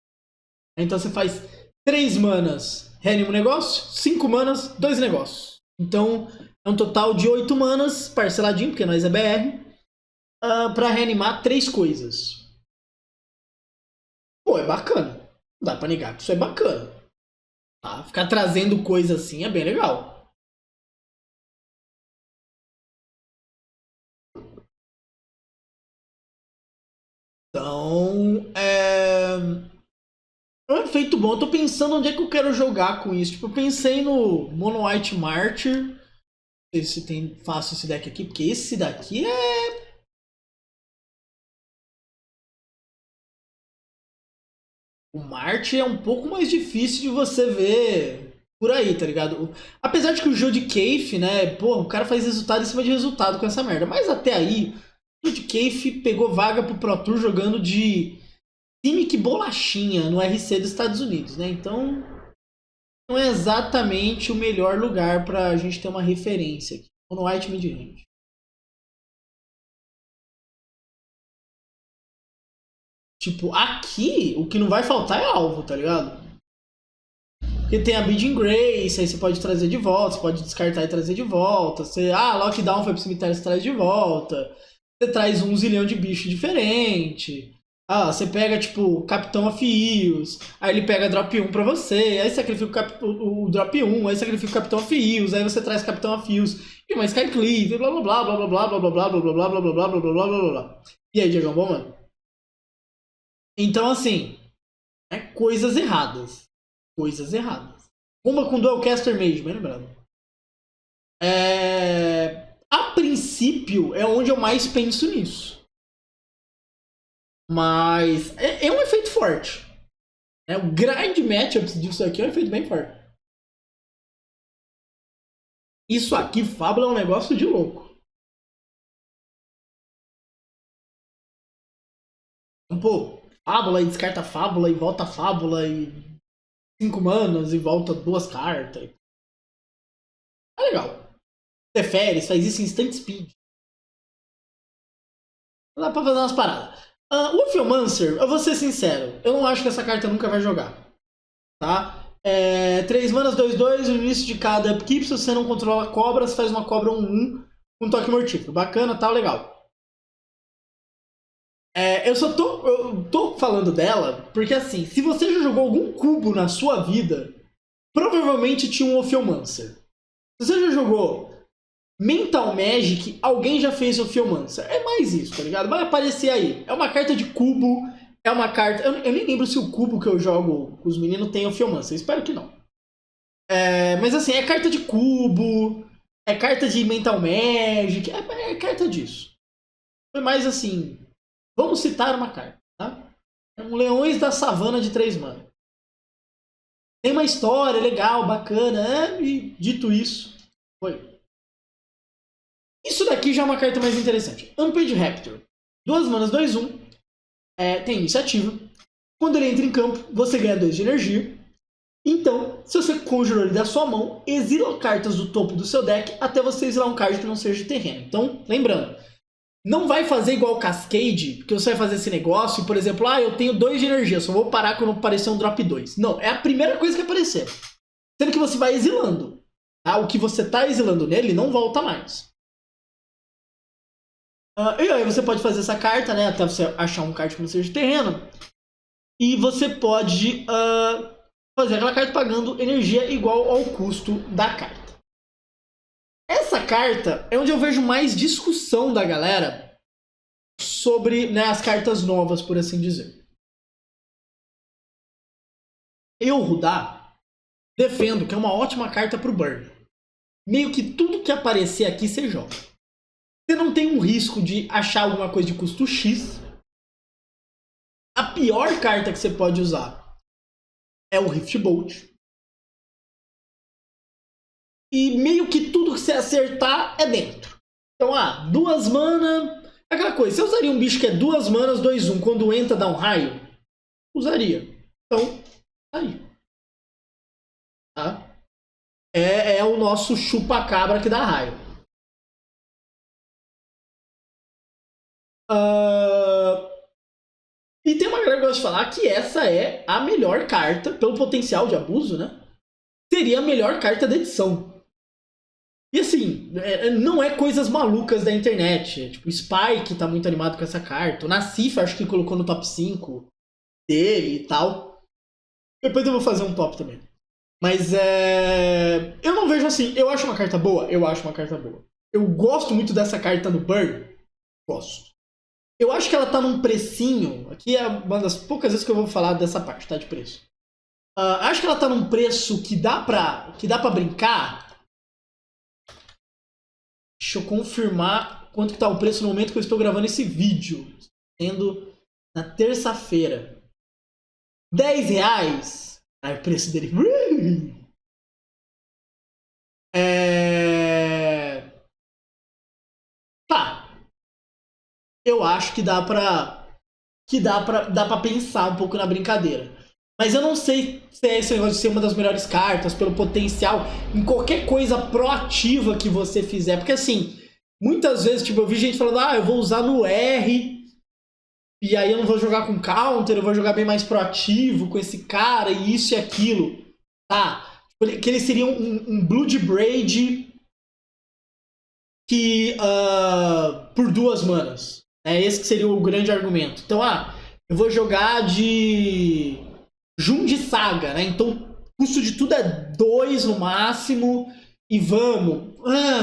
Então, você faz 3 manas, reanima um negócio. 5 manas, 2 negócios. Então, é um total de 8 manas, parceladinho, porque nós é BR. Pra reanimar 3 coisas. Pô, é bacana. Não dá pra negar que isso é bacana. Tá? Ficar trazendo coisa assim é bem legal. Então, é um efeito bom. Eu tô pensando onde é que eu quero jogar com isso. Tipo, eu pensei no Mono White Martyr. Não sei se tem fácil esse deck aqui, porque esse daqui é... O Marte é um pouco mais difícil de você ver por aí, tá ligado? Apesar de que o jogo de Keith, né? Pô, o cara faz resultado em cima de resultado com essa merda. Mas até aí, o jogo de Keith pegou vaga pro Pro Tour jogando de Simic Bolachinha no RC dos Estados Unidos, né? Então, não é exatamente o melhor lugar pra gente ter uma referência aqui. No White Mid-Range. Tipo, aqui, o que não vai faltar é alvo, tá ligado? Porque tem a Bidding Grace, aí você pode trazer de volta, você pode descartar e trazer de volta. Lockdown foi pro cemitério, você traz de volta. Você traz 1 zilhão de bicho diferente. Ah, você pega, tipo, Capitão Afios, aí ele pega drop 1 pra você, aí sacrifica o drop 1, aí sacrifica o Capitão Afios, aí você traz Capitão Afios e uma Skycleave, blá blá blá blá blá blá blá blá blá blá blá blá blá blá blá blá blá blá blá. E aí, Diegão, bom, mano? Então, assim, coisas erradas. Coisas erradas. Uma com Dualcaster Mage, bem lembrado. A princípio, é onde eu mais penso nisso. Mas é um efeito forte. O grind matchups disso aqui é um efeito bem forte. Isso aqui, Fábula, é um negócio de louco. Então, pô, Fábula e descarta Fábula e volta Fábula e 5 manas e volta 2 cartas. É legal. Teferes faz isso em instant speed. Dá pra fazer umas paradas. O Ophiolmancer, eu vou ser sincero, eu não acho que essa carta nunca vai jogar. Tá? 3 manas, 2/2, no início de cada upkeep, se você não controla cobras, faz uma cobra 1/1 com toque mortífero. Bacana, tá legal. Eu só tô falando dela porque, assim, se você já jogou algum cubo na sua vida, provavelmente tinha um Ophiolmancer. Se você já jogou Mental Magic, alguém já fez Ophiolmancer. É mais isso, tá ligado? Vai aparecer aí. É uma carta de cubo, é uma carta... Eu nem lembro se o cubo que eu jogo com os meninos tem Ophiolmancer. Espero que não. Mas assim, é carta de cubo, é carta de Mental Magic, é carta disso. Foi mais assim... Vamos citar uma carta, tá? É um Leões da Savana de 3 mana. Tem uma história legal, bacana, e dito isso, foi. Isso daqui já é uma carta mais interessante. Unpaid Raptor. 2 manas, 2/1. Tem iniciativa. Quando ele entra em campo, você ganha 2 de energia. Então, se você conjurou ele da sua mão, exila cartas do topo do seu deck até você exilar um card que não seja de terreno. Então, lembrando, não vai fazer igual o Cascade, que você vai fazer esse negócio e, por exemplo, eu tenho 2 de energia, só vou parar quando aparecer um drop 2. Não, é a primeira coisa que aparecer. Sendo que você vai exilando. Tá? O que você está exilando nele não volta mais. E aí você pode fazer essa carta, né, até você achar um card que não seja de terreno. E você pode fazer aquela carta pagando energia igual ao custo da carta. Essa carta é onde eu vejo mais discussão da galera sobre, né, as cartas novas, por assim dizer. Eu, Rudá, defendo que é uma ótima carta pro burn. Meio que tudo que aparecer aqui você joga. Você não tem um risco de achar alguma coisa de custo X. A pior carta que você pode usar é o Rift Bolt. E meio que tudo que você acertar é dentro. Então, 2 mana... Aquela coisa, você usaria um bicho que é 2 manas, 2/1, quando entra dá um raio? Usaria. Então, aí. Tá? É o nosso chupa-cabra que dá raio. E tem uma galera que gosta de falar que essa é a melhor carta, pelo potencial de abuso, né? Seria a melhor carta da edição. E assim, não é coisas malucas da internet. Tipo, o Spike tá muito animado com essa carta. O Nassif acho que colocou no top 5 dele e tal. Depois eu vou fazer um top também. Mas eu não vejo assim. Eu acho uma carta boa? Eu acho uma carta boa. Eu gosto muito dessa carta no Burn? Gosto. Eu acho que ela tá num precinho. Aqui é uma das poucas vezes que eu vou falar dessa parte, tá? De preço. Acho que ela tá num preço que dá pra brincar. Deixa eu confirmar quanto que tá o preço no momento que eu estou gravando esse vídeo. Sendo na terça-feira. R$10. O preço dele. Tá. Eu acho que dá pra pensar um pouco na brincadeira. Mas eu não sei se é esse negócio de ser uma das melhores cartas, pelo potencial, em qualquer coisa proativa que você fizer. Porque assim, muitas vezes, tipo, eu vi gente falando, eu vou usar no R, e aí eu não vou jogar com counter, eu vou jogar bem mais proativo com esse cara, e isso e aquilo. Tá? Que ele seria um Bloodbraid que por 2 manas. Esse que seria o grande argumento. Então, Eu vou jogar de Jun de Saga, né? Então o custo de tudo é 2 no máximo. E vamos.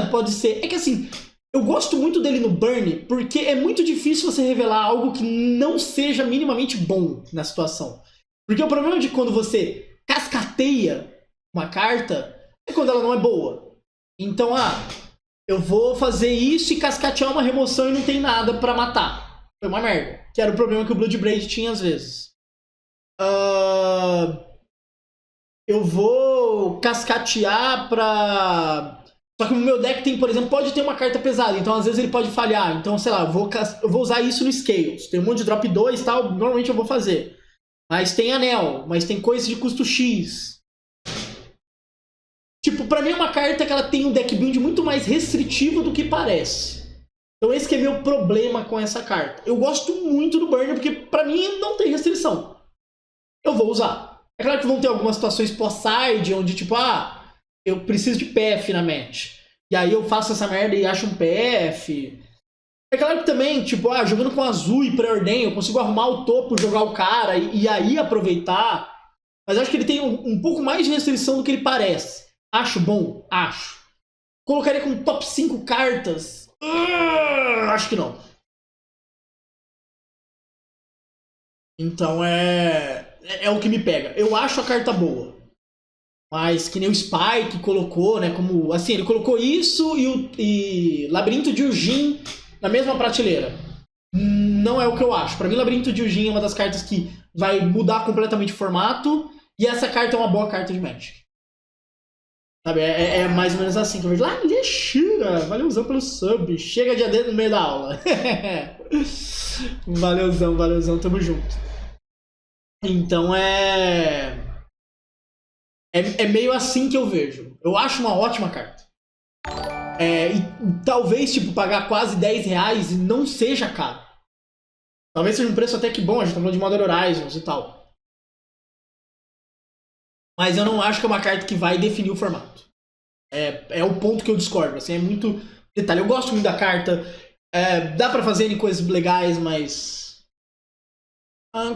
Pode ser. É que assim, eu gosto muito dele no Burn, porque é muito difícil você revelar algo que não seja minimamente bom na situação. Porque o problema de quando você cascateia uma carta é quando ela não é boa. Então, eu vou fazer isso e cascatear uma remoção e não tem nada pra matar. Foi uma merda. Que era o problema que o Bloodbraid tinha às vezes. Eu vou cascatear pra... Só que o meu deck tem, por exemplo, pode ter uma carta pesada, então às vezes ele pode falhar. Então, sei lá, eu vou usar isso no Scales. Tem um monte de drop 2 e tal, normalmente eu vou fazer. Mas tem anel, mas tem coisa de custo X. Tipo, pra mim é uma carta que ela tem um deck build muito mais restritivo do que parece. Então esse que é meu problema com essa carta. Eu gosto muito do Burn, porque pra mim não tem restrição. Eu vou usar. É claro que vão ter algumas situações pós-side, onde tipo, eu preciso de PF na match. E aí eu faço essa merda e acho um PF. É claro que também, tipo, jogando com azul e pré-ordem, eu consigo arrumar o topo, jogar o cara e aí aproveitar. Mas acho que ele tem um pouco mais de restrição do que ele parece. Acho bom? Acho. Colocaria com top 5 cartas? Acho que não. Então é o que me pega. Eu acho a carta boa. Mas que nem o Spike colocou, né? Como. Assim, ele colocou isso e Labirinto de Ujin na mesma prateleira. Não é o que eu acho. Pra mim, Labirinto de Ujin é uma das cartas que vai mudar completamente o formato. E essa carta é uma boa carta de Magic. Sabe? É mais ou menos assim que eu vejo. Alexira! Valeuzão pelo sub. Chega de AD no meio da aula. Valeuzão, tamo junto. Então é meio assim que eu vejo. Eu acho uma ótima carta. E talvez, tipo, pagar quase 10 reais e não seja caro. Talvez seja um preço até que bom, a gente tá falando de Modern Horizons e tal. Mas eu não acho que é uma carta que vai definir o formato. É o ponto que eu discordo, assim, é muito detalhe. Eu gosto muito da carta, dá pra fazer em coisas legais, mas...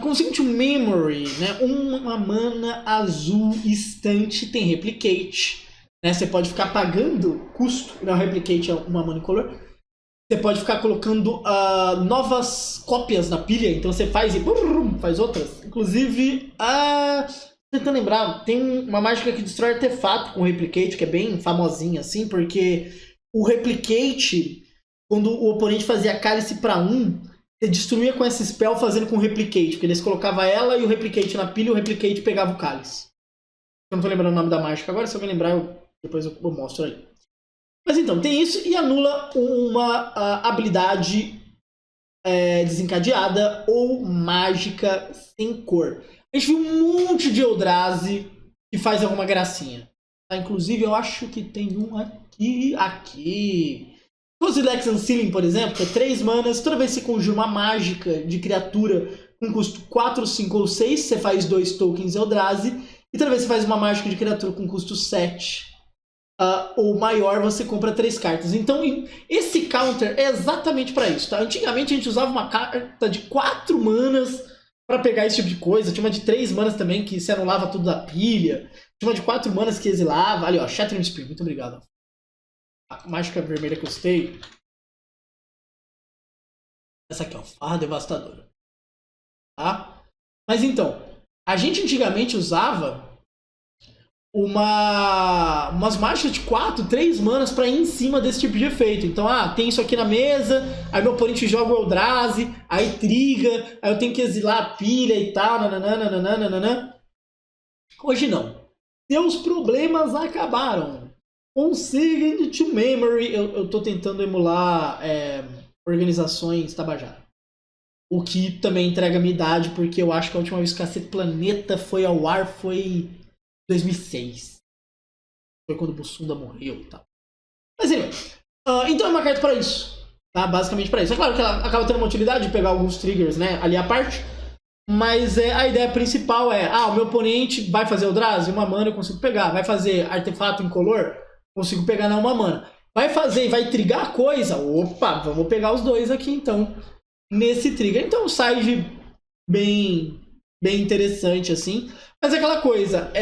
Consigo um Memory, né? Uma mana azul instante, tem Replicate. Né? Você pode ficar pagando custo, não, Replicate é uma mana incolor. Você pode ficar colocando novas cópias na pilha, então você faz e faz outras. Inclusive, tentando lembrar, tem uma mágica que destrói artefato com Replicate, que é bem famosinha assim, porque o Replicate, quando o oponente fazia cálice pra 1, você destruía com esse spell fazendo com o Replicate, porque eles colocavam ela e o Replicate na pilha e o Replicate pegava o cálice. Eu não tô lembrando o nome da mágica agora, se eu me lembrar, depois eu mostro aí. Mas então, tem isso e anula uma habilidade desencadeada ou mágica sem cor. A gente viu um monte de Eldrazi que faz alguma gracinha. Inclusive, eu acho que tem um aqui. Kozilek's Unsealing, por exemplo, que é 3 manas. Toda vez que você conjura uma mágica de criatura com custo 4, 5 ou 6, você faz 2 tokens Eldrazi. E toda vez que você faz uma mágica de criatura com custo 7 ou maior, você compra 3 cartas. Então, esse counter é exatamente para isso. Tá? Antigamente, a gente usava uma carta de 4 manas para pegar esse tipo de coisa. Tinha uma de 3 manas também, que se anulava tudo da pilha. Tinha uma de 4 manas que exilava. Ali, ó, Shattering Spear. Muito obrigado. A mágica vermelha que eu citei. Essa aqui, ó. Farra Devastadora. Tá? Mas então, a gente antigamente usava umas mágicas de 4, 3 manas pra ir em cima desse tipo de efeito. Então, tem isso aqui na mesa, aí meu oponente joga o Eldrazi, aí triga, aí eu tenho que exilar a pilha e tal, nananana. Hoje não. Seus problemas acabaram. Consiga to Memory. Eu tô tentando emular organizações Tabajara. O que também entrega a minha idade, porque eu acho que a última vez que Cacete Planeta foi ao ar foi 2006. Foi quando o Bussunda morreu e tal. Mas então é uma carta pra isso. Tá? Basicamente pra isso. É claro que ela acaba tendo uma utilidade de pegar alguns triggers, né, ali à parte. Mas a ideia principal o meu oponente vai fazer Eldrazi, uma mana eu consigo pegar. Vai fazer artefato incolor, consigo pegar na uma mana. Vai fazer e vai trigar coisa. Opa, vamos pegar os dois aqui então. Nesse trigger. Então sai de bem interessante, assim. Mas é aquela coisa,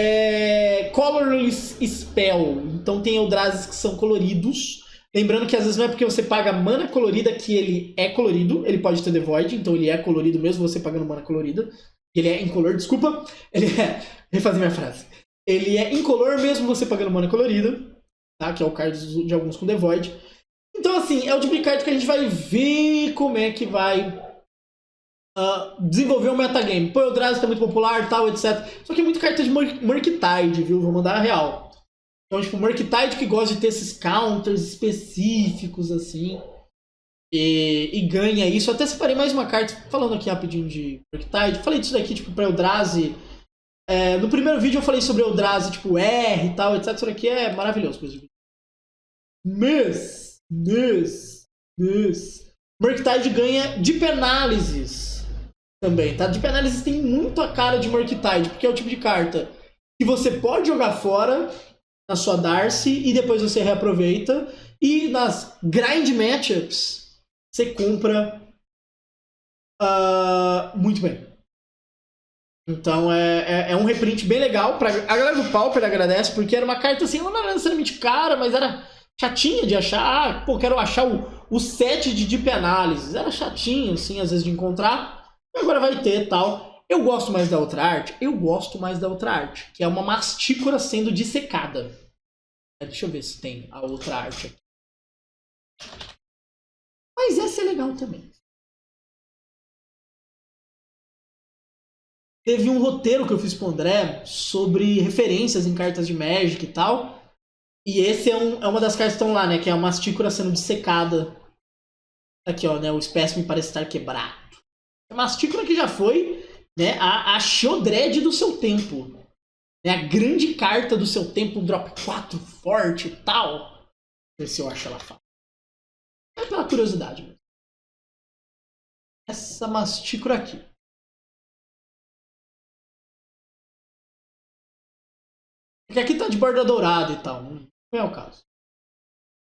Colorless Spell. Então tem Eldrazi que são coloridos. Lembrando que às vezes não é porque você paga mana colorida que ele é colorido. Ele pode ter The Void, então ele é colorido mesmo você pagando mana colorida. Ele é incolor, desculpa. Ele é... Refazer minha frase. Ele é incolor mesmo você pagando mana colorida. Tá? Que é o card de alguns com The Void. Então assim, é o tipo de card que a gente vai ver como é que vai desenvolver um metagame. Pô, o Eldrazi tá muito popular, tal, etc. Só que é muito carta de Murktide, viu? Vou mandar a real. Então, tipo, Murktide que gosta de ter esses counters específicos, assim. E ganha isso. Até separei mais uma carta, falando aqui rapidinho de Murktide. Falei disso daqui, tipo, pra Eldrazi. No primeiro vídeo eu falei sobre Eldrazi, tipo, R e tal, etc. Isso daqui é maravilhoso, inclusive. Mas Murktide ganha Deep Analysis também, tá? Deep Analysis tem muito a cara de Murktide, porque é o tipo de carta que você pode jogar fora na sua Darcy e depois você reaproveita. E nas Grind Matchups você compra muito bem. Então é um reprint bem legal. A galera do Pauper agradece, porque era uma carta assim, não era necessariamente cara, mas era chatinha de achar. Pô, quero achar o set de Deep Analysis. Era chatinho, assim, às vezes de encontrar. Agora vai ter tal. Eu gosto mais da outra arte? Eu gosto mais da outra arte, que é uma mastícora sendo dissecada. Deixa eu ver se tem a outra arte aqui. Mas essa é legal também. Teve um roteiro que eu fiz pro André sobre referências em cartas de Magic e tal. E esse é uma das cartas que estão lá, né? Que é a mastícora sendo dissecada. Aqui, ó, né? O espécime parece estar quebrado. A mastícora que já foi, né? A Sheoldred do seu tempo. Né, a grande carta do seu tempo, um drop 4 forte e tal. Ver se eu acho ela fácil. É pela curiosidade mesmo. Essa mastícora aqui. Porque aqui tá de borda dourada e tal. Não é o caso.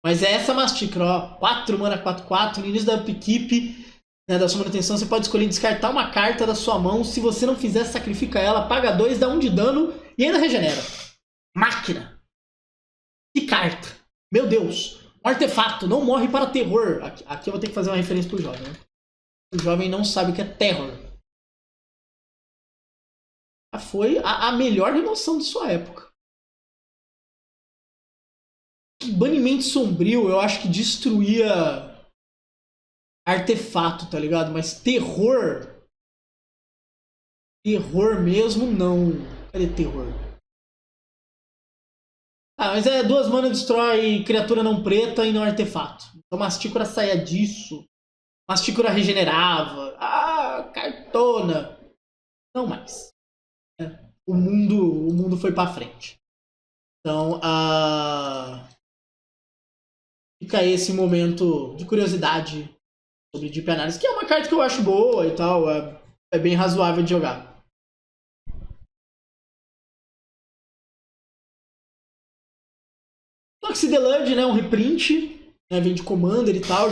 Mas é essa mastícora, ó. 4 mana, 4/4. No início da upkeep, né, da sua manutenção, você pode escolher descartar uma carta da sua mão. Se você não fizer, sacrifica ela, paga 2, dá 1 de dano e ainda regenera. Máquina. Que carta. Meu Deus. Um artefato. Não morre para terror. Aqui eu vou ter que fazer uma referência pro jovem. Né? O jovem não sabe o que é terror. Foi a melhor remoção de sua época. Banimento sombrio, eu acho que destruía artefato, tá ligado? Mas terror mesmo, não. Cadê terror? Mas 2 mana destrói criatura não preta e não artefato. Então Mastícora saia disso. Mastícora regenerava. Cartona. Não mais. O mundo foi pra frente. Então, fica aí esse momento de curiosidade sobre Deep Analysis, que é uma carta que eu acho boa e tal, é bem razoável de jogar. Toxidelud, né, um reprint, né, vem de Commander e tal,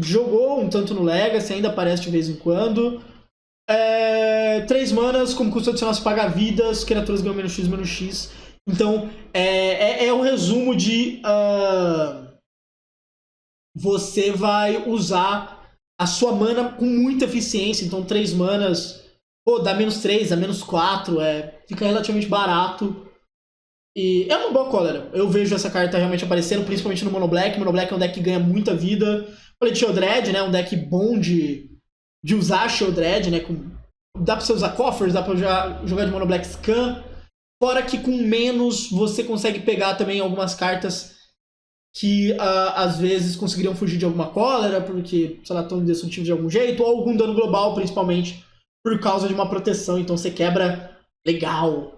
jogou um tanto no Legacy, ainda aparece de vez em quando. 3 manas, como custo adicional se paga vidas, criaturas ganham -X. Então, é um resumo de... você vai usar a sua mana com muita eficiência. Então 3 manas, dá -3, dá -4, fica relativamente barato. E é uma boa cólera. Eu vejo essa carta realmente aparecendo, principalmente no Mono Black. Mono Black é um deck que ganha muita vida. Falei de Sheoldred, né? Um deck bom de usar Sheoldred, né? Dá pra você usar Coffers, dá pra jogar de Mono Black Scan. Fora que com menos você consegue pegar também algumas cartas que às vezes conseguiriam fugir de alguma cólera, porque, sei lá, estão indestrutíveis de algum jeito, ou algum dano global, principalmente, por causa de uma proteção. Então você quebra legal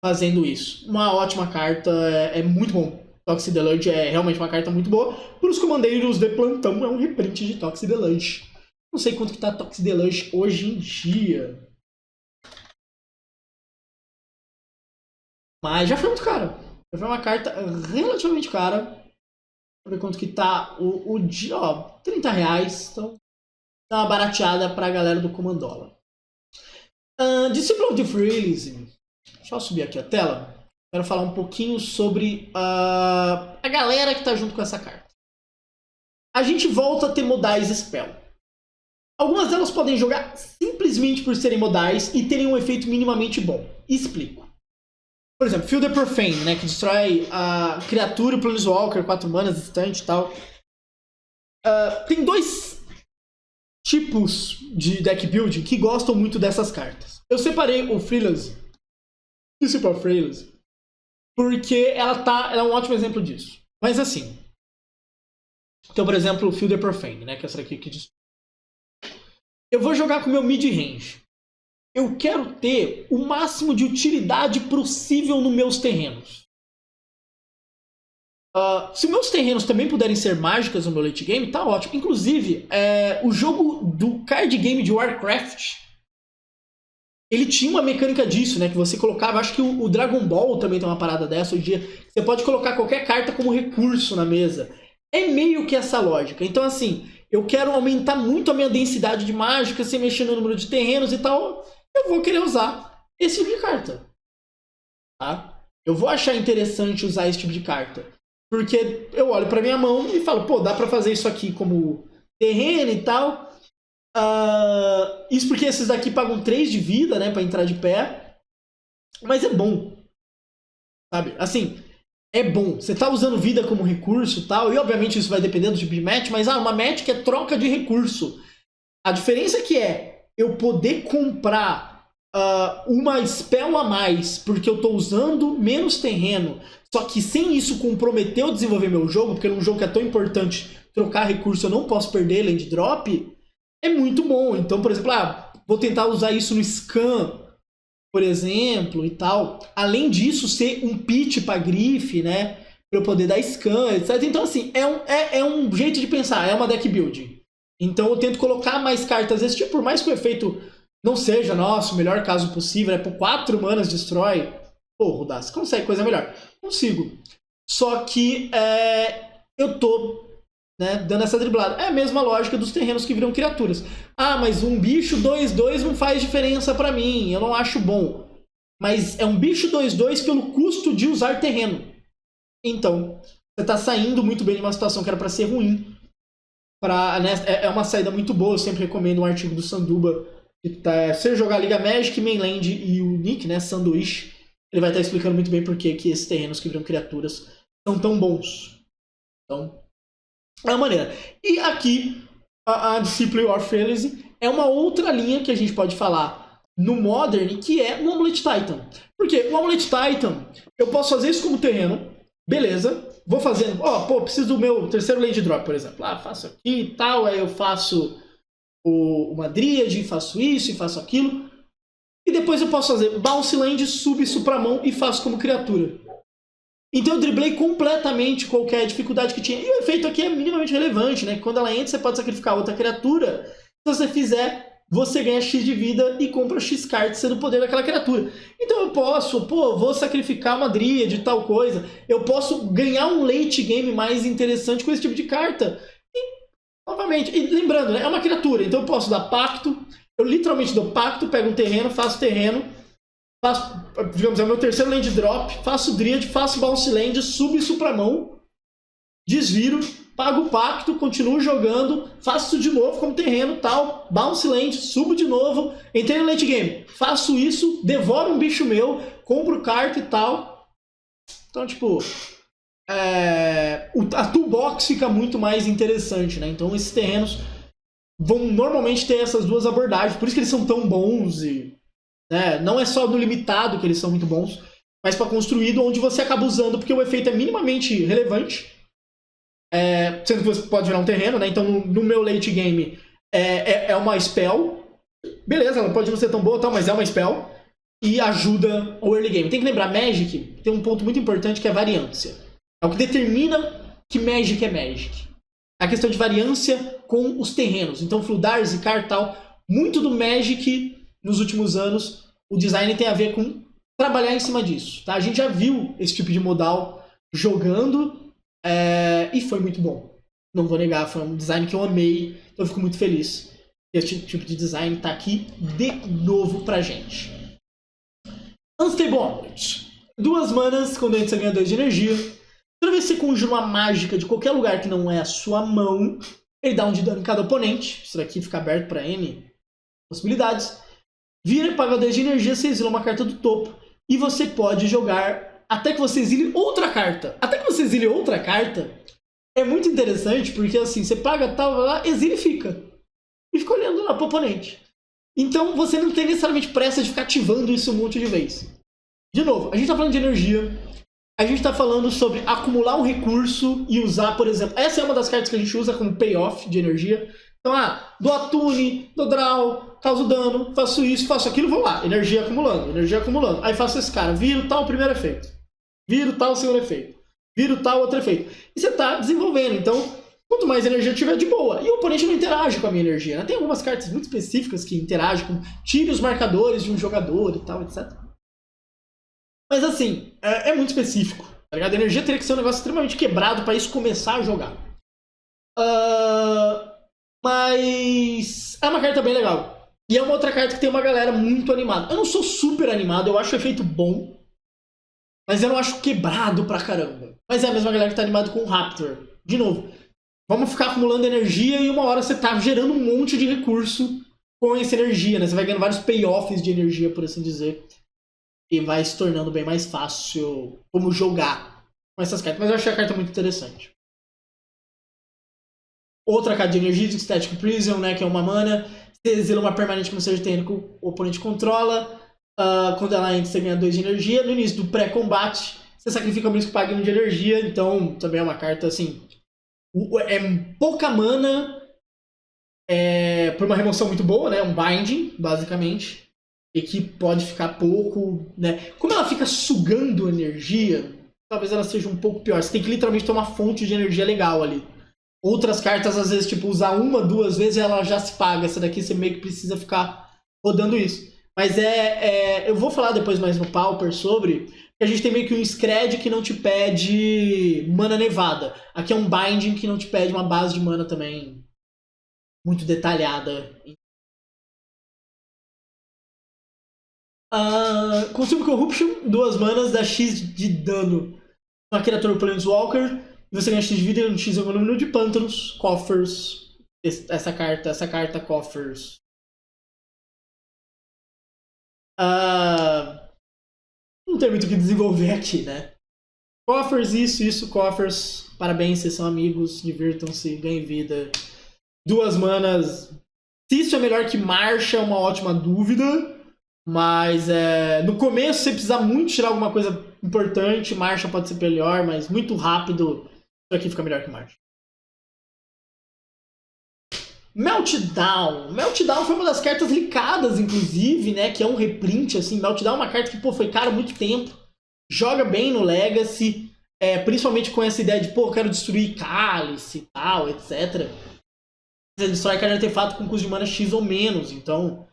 fazendo isso. Uma ótima carta, é muito bom. Toxidelud é realmente uma carta muito boa. Para os comandeiros de plantão, é um reprint de Toxidelud. Não sei quanto que tá Toxidelud hoje em dia. Mas já foi muito caro. Já foi uma carta relativamente cara. Deixa eu ver quanto que tá o dia, ó, R$30. Então, dá uma barateada pra galera do Comandola. Disciple of the Freelise. Deixa eu subir aqui a tela. Quero falar um pouquinho sobre a galera que tá junto com essa carta. A gente volta a ter modais spell. Algumas delas podem jogar simplesmente por serem modais e terem um efeito minimamente bom. Explico. Por exemplo, Feel the Profane, né, que destrói a criatura e Planeswalker, 4 manas, distante e tal. Tem dois tipos de deck building que gostam muito dessas cartas. Eu separei o Freelance, Disciple of Freelance, porque ela é um ótimo exemplo disso. Mas assim, então, por exemplo, o Feel the Profane, né, que é essa daqui que destrói. Eu vou jogar com o meu mid-range. Eu quero ter o máximo de utilidade possível nos meus terrenos. Se meus terrenos também puderem ser mágicas no meu late game, tá ótimo. Inclusive, o jogo do card game de Warcraft, ele tinha uma mecânica disso, né? Que você colocava, acho que o Dragon Ball também tem uma parada dessa hoje em dia. Você pode colocar qualquer carta como recurso na mesa. É meio que essa lógica. Então, assim, eu quero aumentar muito a minha densidade de mágica, sem mexer no número de terrenos e tal. Eu vou querer usar esse tipo de carta. Tá? Eu vou achar interessante usar esse tipo de carta. Porque eu olho pra minha mão e falo, pô, dá pra fazer isso aqui como terreno e tal. Isso porque esses daqui pagam 3 de vida, né, pra entrar de pé. Mas é bom. Sabe? Assim, é bom. Você tá usando vida como recurso e tal. E obviamente isso vai depender do tipo de match. Mas uma match que é troca de recurso. A diferença é que eu poder comprar uma spell a mais porque eu tô usando menos terreno, só que sem isso comprometer o desenvolver meu jogo, porque num jogo que é tão importante trocar recurso eu não posso perder land drop, é muito bom. Então, por exemplo, vou tentar usar isso no scan, por exemplo, e tal. Além disso, ser um pitch pra grife, né, pra eu poder dar scan, etc. Então, assim, é um jeito de pensar, é uma deck building. Então eu tento colocar mais cartas desse tipo, por mais que o efeito não seja, nossa, o melhor caso possível, por 4 manas destrói. Pô, Rudá, você consegue coisa melhor? Consigo. Só que eu tô, né, dando essa driblada. É a mesma lógica dos terrenos que viram criaturas. Mas um bicho 2/2 não faz diferença pra mim, eu não acho bom. Mas é um bicho 2/2 pelo custo de usar terreno. Então, você tá saindo muito bem de uma situação que era pra ser ruim. Né, é uma saída muito boa, eu sempre recomendo um artigo do Sanduba, que se jogar Liga Magic, Mainland e o Nick, né, Sanduíche, ele vai estar explicando muito bem por que esses terrenos que viram criaturas são tão bons. Então, é uma maneira. E aqui, a Disciple of Freelance é uma outra linha que a gente pode falar no Modern, que é o Amulet Titan. Porque o Amulet Titan, eu posso fazer isso como terreno, beleza, vou fazendo, preciso do meu terceiro land drop, por exemplo. Faço aqui e tal, aí eu faço uma Dríade, faço isso e faço aquilo. E depois eu posso fazer Bounce Land, subo isso pra mão e faço como criatura. Então eu driblei completamente qualquer dificuldade que tinha. E o efeito aqui é minimamente relevante, né? Quando ela entra, você pode sacrificar outra criatura. Se você fizer, você ganha X de vida e compra X cartas sendo o poder daquela criatura. Então eu posso, vou sacrificar uma Dríade e tal coisa. Eu posso ganhar um late game mais interessante com esse tipo de carta. E, novamente, lembrando, né, é uma criatura, então eu posso dar pacto. Eu literalmente dou pacto, pego um terreno, faço terreno. Faço, digamos, é o meu terceiro land drop. Faço Dríade, faço Bounce Land, subo isso pra mão. Desviro. Pago o pacto, continuo jogando, faço isso de novo como terreno, tal, bounce land, subo de novo, entrei no late game, faço isso, devoro um bicho meu, compro carta e tal. Então, tipo, a toolbox fica muito mais interessante, né? Então esses terrenos vão normalmente ter essas duas abordagens, por isso que eles são tão bons e, né, não é só no limitado que eles são muito bons, mas para construído onde você acaba usando, porque o efeito é minimamente relevante. Sendo que você pode virar um terreno, né? Então no meu late game é uma spell. Beleza, ela pode não ser tão boa, tal, mas é uma spell. E ajuda o early game. Tem que lembrar, Magic tem um ponto muito importante que é a variância. É o que determina que Magic é Magic. A questão de variância com os terrenos. Então Floodar, Zikar e tal. Muito do Magic nos últimos anos, o design tem a ver com trabalhar em cima disso. Tá? A gente já viu esse tipo de modal jogando. E foi muito bom. Não vou negar, foi um design que eu amei. Então eu fico muito feliz que esse tipo de design tá aqui de novo pra gente. Unstable Amulet. 2 manas, quando entra você ganha 2 de energia. Toda vez que você conjura uma mágica de qualquer lugar que não é a sua mão, ele dá 1 de dano em cada oponente. Isso daqui fica aberto para N possibilidades. Vira e paga 2 de energia, você exila uma carta do topo. E você pode jogar até que você exile outra carta. Até que você exile outra carta é muito interessante, porque assim, você paga tal, vai lá, exile e fica. E fica olhando lá pro oponente. Então você não tem necessariamente pressa de ficar ativando isso um monte de vez. De novo, a gente tá falando de energia. A gente tá falando sobre acumular um recurso e usar, por exemplo... Essa é uma das cartas que a gente usa como payoff de energia. Então, dou atune, dou draw, causo dano, faço isso, faço aquilo, vou lá. Energia acumulando, energia acumulando. Aí faço esse cara, viro tal primeiro efeito. Viro tal segundo efeito. Viro tal outro efeito. E você tá desenvolvendo. Então, quanto mais energia tiver, de boa. E o oponente não interage com a minha energia, né? Tem algumas cartas muito específicas que interagem com... Tire os marcadores de um jogador e tal, etc. Mas assim, é muito específico, tá ligado? A energia teria que ser um negócio extremamente quebrado pra isso começar a jogar. Mas é uma carta bem legal. E é uma outra carta que tem uma galera muito animada. Eu não sou super animado, eu acho o efeito bom. Mas eu não acho quebrado pra caramba. Mas é a mesma galera que tá animado com o Raptor. De novo, vamos ficar acumulando energia e uma hora você tá gerando um monte de recurso com essa energia, né? Você vai ganhando vários payoffs de energia, por assim dizer. E vai se tornando bem mais fácil como jogar com essas cartas. Mas eu achei a carta muito interessante. Outra carta de energia, Static Prison, né, que é uma mana. Você exila uma permanente que não seja terreno que o oponente controla. Quando ela entra, você ganha 2 de energia. No início do pré-combate, você sacrifica o que paga 1 de energia. Então, também é uma carta, assim... É pouca mana por uma remoção muito boa, né? Um binding, basicamente. E que pode ficar pouco, né? Como ela fica sugando energia, talvez ela seja um pouco pior. Você tem que literalmente ter uma fonte de energia legal ali. Outras cartas, às vezes, tipo, usar 1, 2 vezes ela já se paga. Essa daqui você meio que precisa ficar rodando isso. Mas eu vou falar depois mais no Pauper sobre... que a gente tem meio que um Scred que não te pede mana nevada. Aqui é um Binding que não te pede uma base de mana também muito detalhada. Consume Corruption, 2 manas, dá X de dano uma criatura Planeswalker. E você ganha X de vida e X é o número de pântanos, coffers. Essa carta coffers. Não tem muito o que desenvolver aqui, né? Coffers, isso, coffers. Parabéns, vocês são amigos, divirtam-se, ganhem vida. 2 manas. Se isso é melhor que Marcha, é uma ótima dúvida. Mas no começo, se você precisar muito tirar alguma coisa importante, Marcha pode ser melhor, mas muito rápido, isso aqui fica melhor que Marcha. Meltdown. Meltdown foi uma das cartas licadas, inclusive, né? Que é um reprint, assim. Meltdown é uma carta que, foi caro há muito tempo. Joga bem no Legacy. Principalmente com essa ideia de, eu quero destruir cálice e tal, etc. Você destrói cada artefato com custo de mana X ou menos. Então,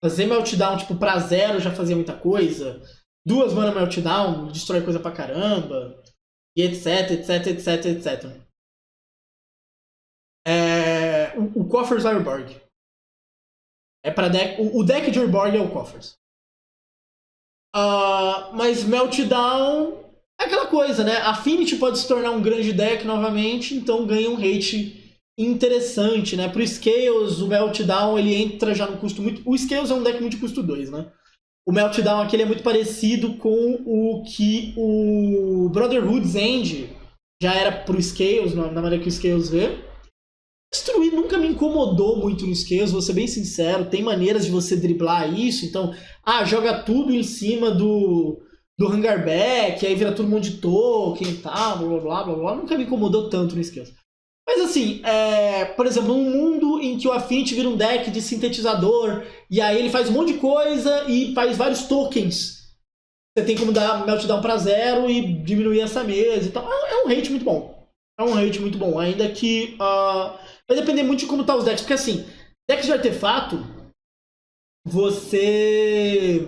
fazer Meltdown, pra 0 já fazia muita coisa. 2 mana Meltdown, destrói coisa pra caramba. E etc, etc, etc, etc. O Coffers Urborg. O deck de Urborg é o Coffers. Mas Meltdown é aquela coisa, né? Affinity pode se tornar um grande deck novamente, então ganha um rate interessante, né? Pro Scales, o Meltdown ele entra já no custo muito... O Scales é um deck muito de custo 2, né? O Meltdown aqui ele é muito parecido com o que o Brotherhood's End já era pro Scales, na maneira que o Scales vê. Destruir nunca me incomodou muito no Scales, vou ser bem sincero. Tem maneiras de você driblar isso, então... joga tudo em cima do Hangarback, aí vira todo mundo de token e tal, blá blá blá blá. Nunca me incomodou tanto no Scales. Mas assim, por exemplo, num mundo em que o Affinity vira um deck de sintetizador, e aí ele faz um monte de coisa e faz vários tokens, você tem como dar Meltdown pra 0 e diminuir essa mesa e tal. É um rate muito bom. É um rate muito bom, ainda que... vai depender muito de como tá os decks, porque assim, decks de artefato, você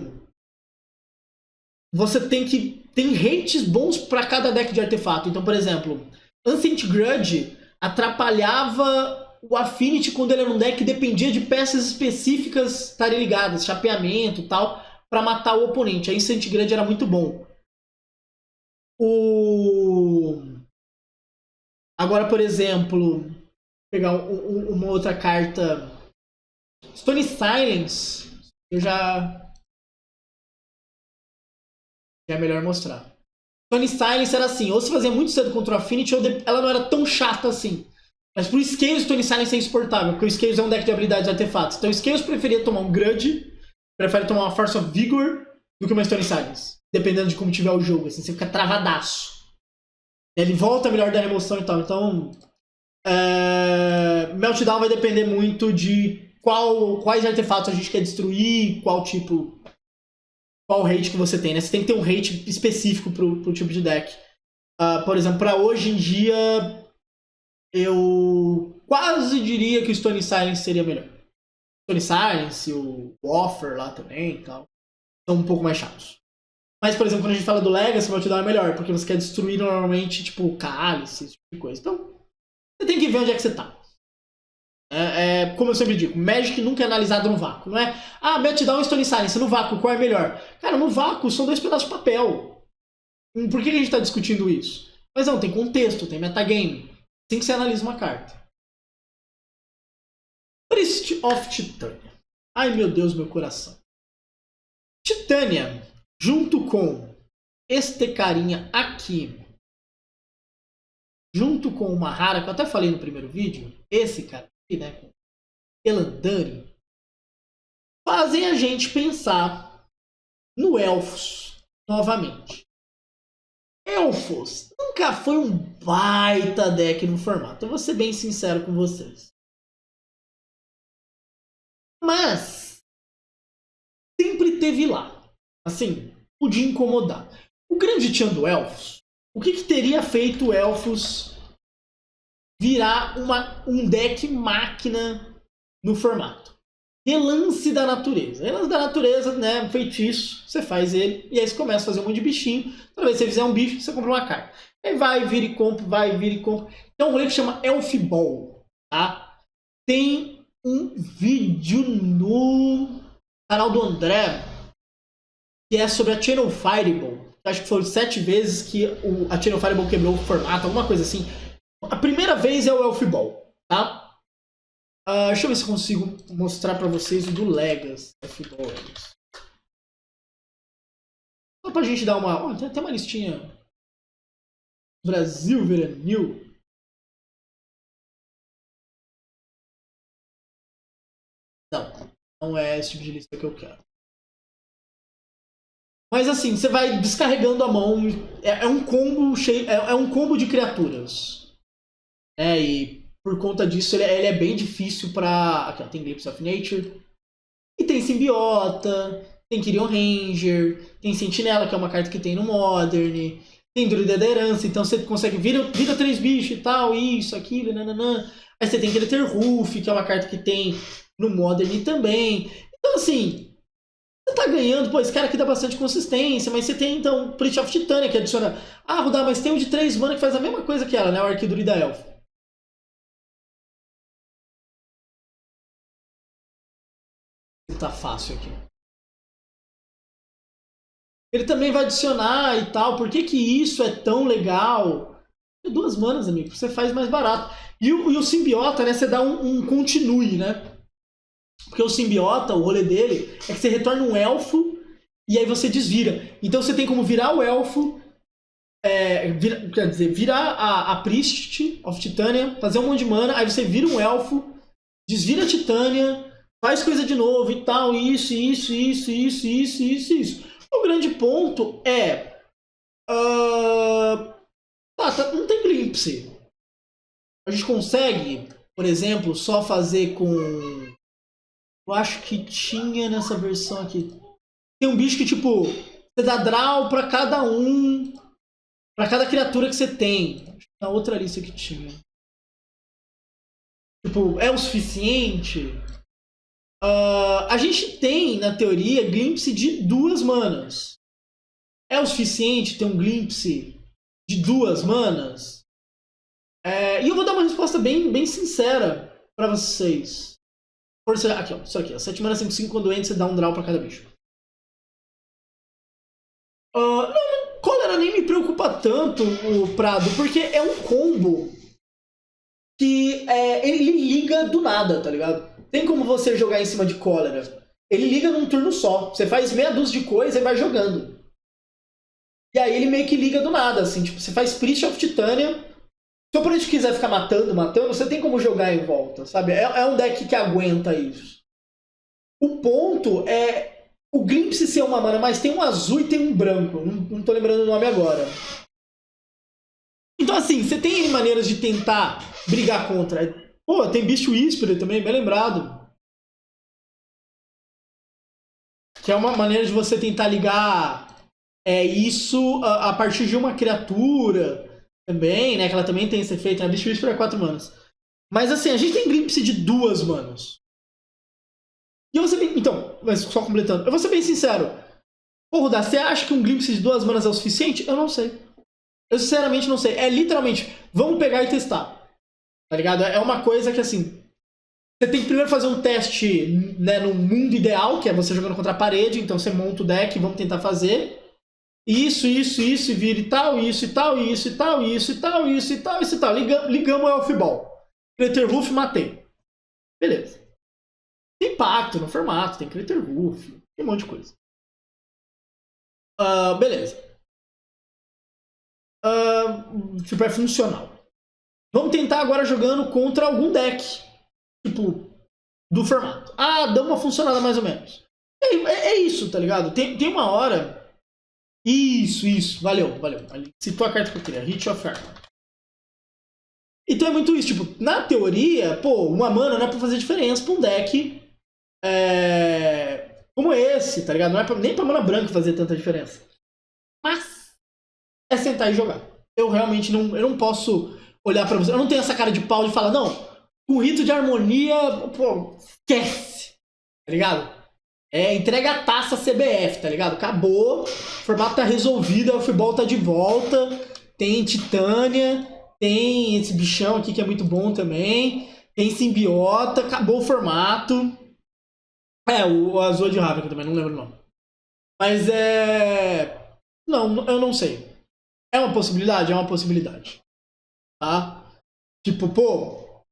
tem rates bons pra cada deck de artefato. Então, por exemplo, Ancient Grudge atrapalhava o Affinity quando ele era um deck que dependia de peças específicas estarem ligadas, chapeamento e tal, pra matar o oponente. A Instant Grudge era muito bom. Agora, por exemplo, pegar uma outra carta. Stone Silence. Já é melhor mostrar. Stone Silence era assim, ou se fazia muito cedo contra o Affinity, ou ela não era tão chata assim. Mas pro Scales, Stone Silence é insuportável, porque o Scales é um deck de habilidades e artefatos. Então o Scales preferia tomar um Grudge, prefere tomar uma Force of Vigor, do que uma Stone Silence. Dependendo de como tiver o jogo, assim, você fica travadaço. Ele volta melhor da remoção e tal. Então, Meltdown vai depender muito de quais artefatos a gente quer destruir, qual rate que você tem, né? Você tem que ter um rate específico pro tipo de deck. Por exemplo, para hoje em dia, eu quase diria que o Stone Silence seria melhor. Stone Silence, o Offer lá também e tal, são um pouco mais chatos. Mas, por exemplo, quando a gente fala do Legacy, o Meltdown é melhor, porque você quer destruir normalmente, tipo, cálice, esse tipo de coisa. Então, você tem que ver onde é que você tá. Como eu sempre digo, Magic nunca é analisado no vácuo, não é? Meltdown e Stone Silence, no vácuo, qual é melhor? Cara, no vácuo são 2 pedaços de papel. Por que a gente tá discutindo isso? Mas não, tem contexto, tem metagame. Assim que você analisa uma carta. Priest of Titânia. Ai, meu Deus, meu coração. Titânia, junto com este carinha aqui, junto com uma rara, que eu até falei no primeiro vídeo, esse cara aqui, né, com Elandari, fazem a gente pensar no Elfos novamente. Elfos nunca foi um baita deck no formato, eu vou ser bem sincero com vocês. Mas sempre teve lá, assim, podia incomodar. O grande tchan do Elfos, o que teria feito o Elfos virar um deck máquina no formato? Relance da natureza. Relance da natureza, né? Um feitiço, você faz ele, e aí você começa a fazer um monte de bichinho. Toda vez que você fizer um bicho, você compra uma carta. Aí vai, vira e compra, vai, vira e compra. Tem um rolê que chama Elf Ball, tá? Tem um vídeo no canal do André, que é sobre a Channel Fireball. Acho que foram 7 vezes que a Channel Fireball quebrou o formato, alguma coisa assim. A primeira vez é o Elf Ball, tá? Deixa eu ver se eu consigo mostrar pra vocês o do Legacy. Elf Ball. Só pra gente dar uma... tem até uma listinha. Brasil Veranil. Não é esse tipo de lista que eu quero. Mas assim, você vai descarregando a mão. É um combo cheio. É um combo de criaturas. E por conta disso ele é bem difícil pra. Aqui, ó, tem Glimpse of Nature. E tem Simbiota. Tem Kyrion Ranger. Tem Sentinela, que é uma carta que tem no Modern. Tem Druida da Herança. Então você consegue vira 3 bichos e tal. Isso, aquilo, nananã. Aí você tem Greater Roof, que é uma carta que tem no Modern também. Então assim. Você tá ganhando, pô, esse cara aqui dá bastante consistência, mas você tem então Priest of Titânia que adiciona. Rudá, mas tem um de 3 mana que faz a mesma coisa que ela, né? O Arquidruida Elfo. Tá fácil aqui. Ele também vai adicionar e tal. Por que isso é tão legal? 2 manas, amigo. Você faz mais barato. E o Simbiota, né? Você dá um continue, né? Porque o Simbiota, o rolê dele, é que você retorna um elfo e aí você desvira. Então você tem como virar o elfo, quer dizer, virar a Priest of Titânia, fazer um monte de mana, aí você vira um elfo, desvira a Titânia, faz coisa de novo e tal, isso. O grande ponto é... não tem Glimpse. A gente consegue, por exemplo, só fazer com... Eu acho que tinha nessa versão aqui. Tem um bicho que, tipo, você dá draw pra cada um. Pra cada criatura que você tem. Acho que na outra lista que tinha. Tipo, é o suficiente? A gente tem, na teoria, Glimpse de 2 manas. É o suficiente ter um Glimpse de 2 manas? E eu vou dar uma resposta bem sincera pra vocês. Aqui, ó, isso aqui, ó. 7 mana 5/5, quando entra, você dá um draw pra cada bicho. Não, cólera nem me preocupa tanto, o Prado, porque é um combo que ele liga do nada, tá ligado? Tem como você jogar em cima de cólera. Ele liga num turno só. Você faz meia dúzia de coisa e vai jogando. E aí ele meio que liga do nada, assim. Tipo, você faz Priest of Titânia. Se o oponente quiser ficar matando, você tem como jogar em volta, sabe? É um deck que aguenta isso. O ponto é o Glimpse ser uma mana, mas tem um azul e tem um branco. Não tô lembrando o nome agora. Então, assim, você tem maneiras de tentar brigar contra. Pô, tem Beast Whisperer também, bem lembrado. Que é uma maneira de você tentar ligar isso a partir de uma criatura também, né? Que ela também tem esse efeito, né? Beast Whisperer é 4 manas. Mas assim, a gente tem Glimpse de 2 manas. E eu vou ser bem... Então, mas só completando. Eu vou ser bem sincero. Pô, Rudá, você acha que um Glimpse de 2 manas é o suficiente? Eu não sei. Eu sinceramente não sei. É literalmente, vamos pegar e testar. Tá ligado? É uma coisa que assim... Você tem que primeiro fazer um teste, né, no mundo ideal, que é você jogando contra a parede. Então você monta o deck, vamos tentar fazer. Isso, e vira e tal, isso e tal, isso e tal, isso e tal, isso e tal, isso e tal. Ligamos o Elfball. Craterhoof, matei. Beleza. Tem pacto no formato, tem Craterhoof, tem um monte de coisa. Beleza. Tipo, é funcional. Vamos tentar agora jogando contra algum deck. Tipo, do formato. Dá uma funcionada mais ou menos. É isso, tá ligado? Tem uma hora... Isso. Valeu. Citou a carta que eu queria. Hit of Armor. Então é muito isso. Tipo, na teoria, pô, uma mana não é pra fazer diferença pra um deck como esse, tá ligado? Não é nem pra mana branca fazer tanta diferença. Mas é sentar e jogar. Eu realmente não posso olhar pra você. Eu não tenho essa cara de pau de falar, não, o rito de harmonia, pô, esquece. Tá ligado? Entrega a taça CBF, tá ligado? Acabou, o formato tá resolvido, o futebol tá de volta, tem Titânia, tem esse bichão aqui que é muito bom também, tem Simbiota, acabou o formato. O Azul de Ravnica também, não lembro o nome. Mas Não, eu não sei. É uma possibilidade? É uma possibilidade. Tá? Tipo, pô,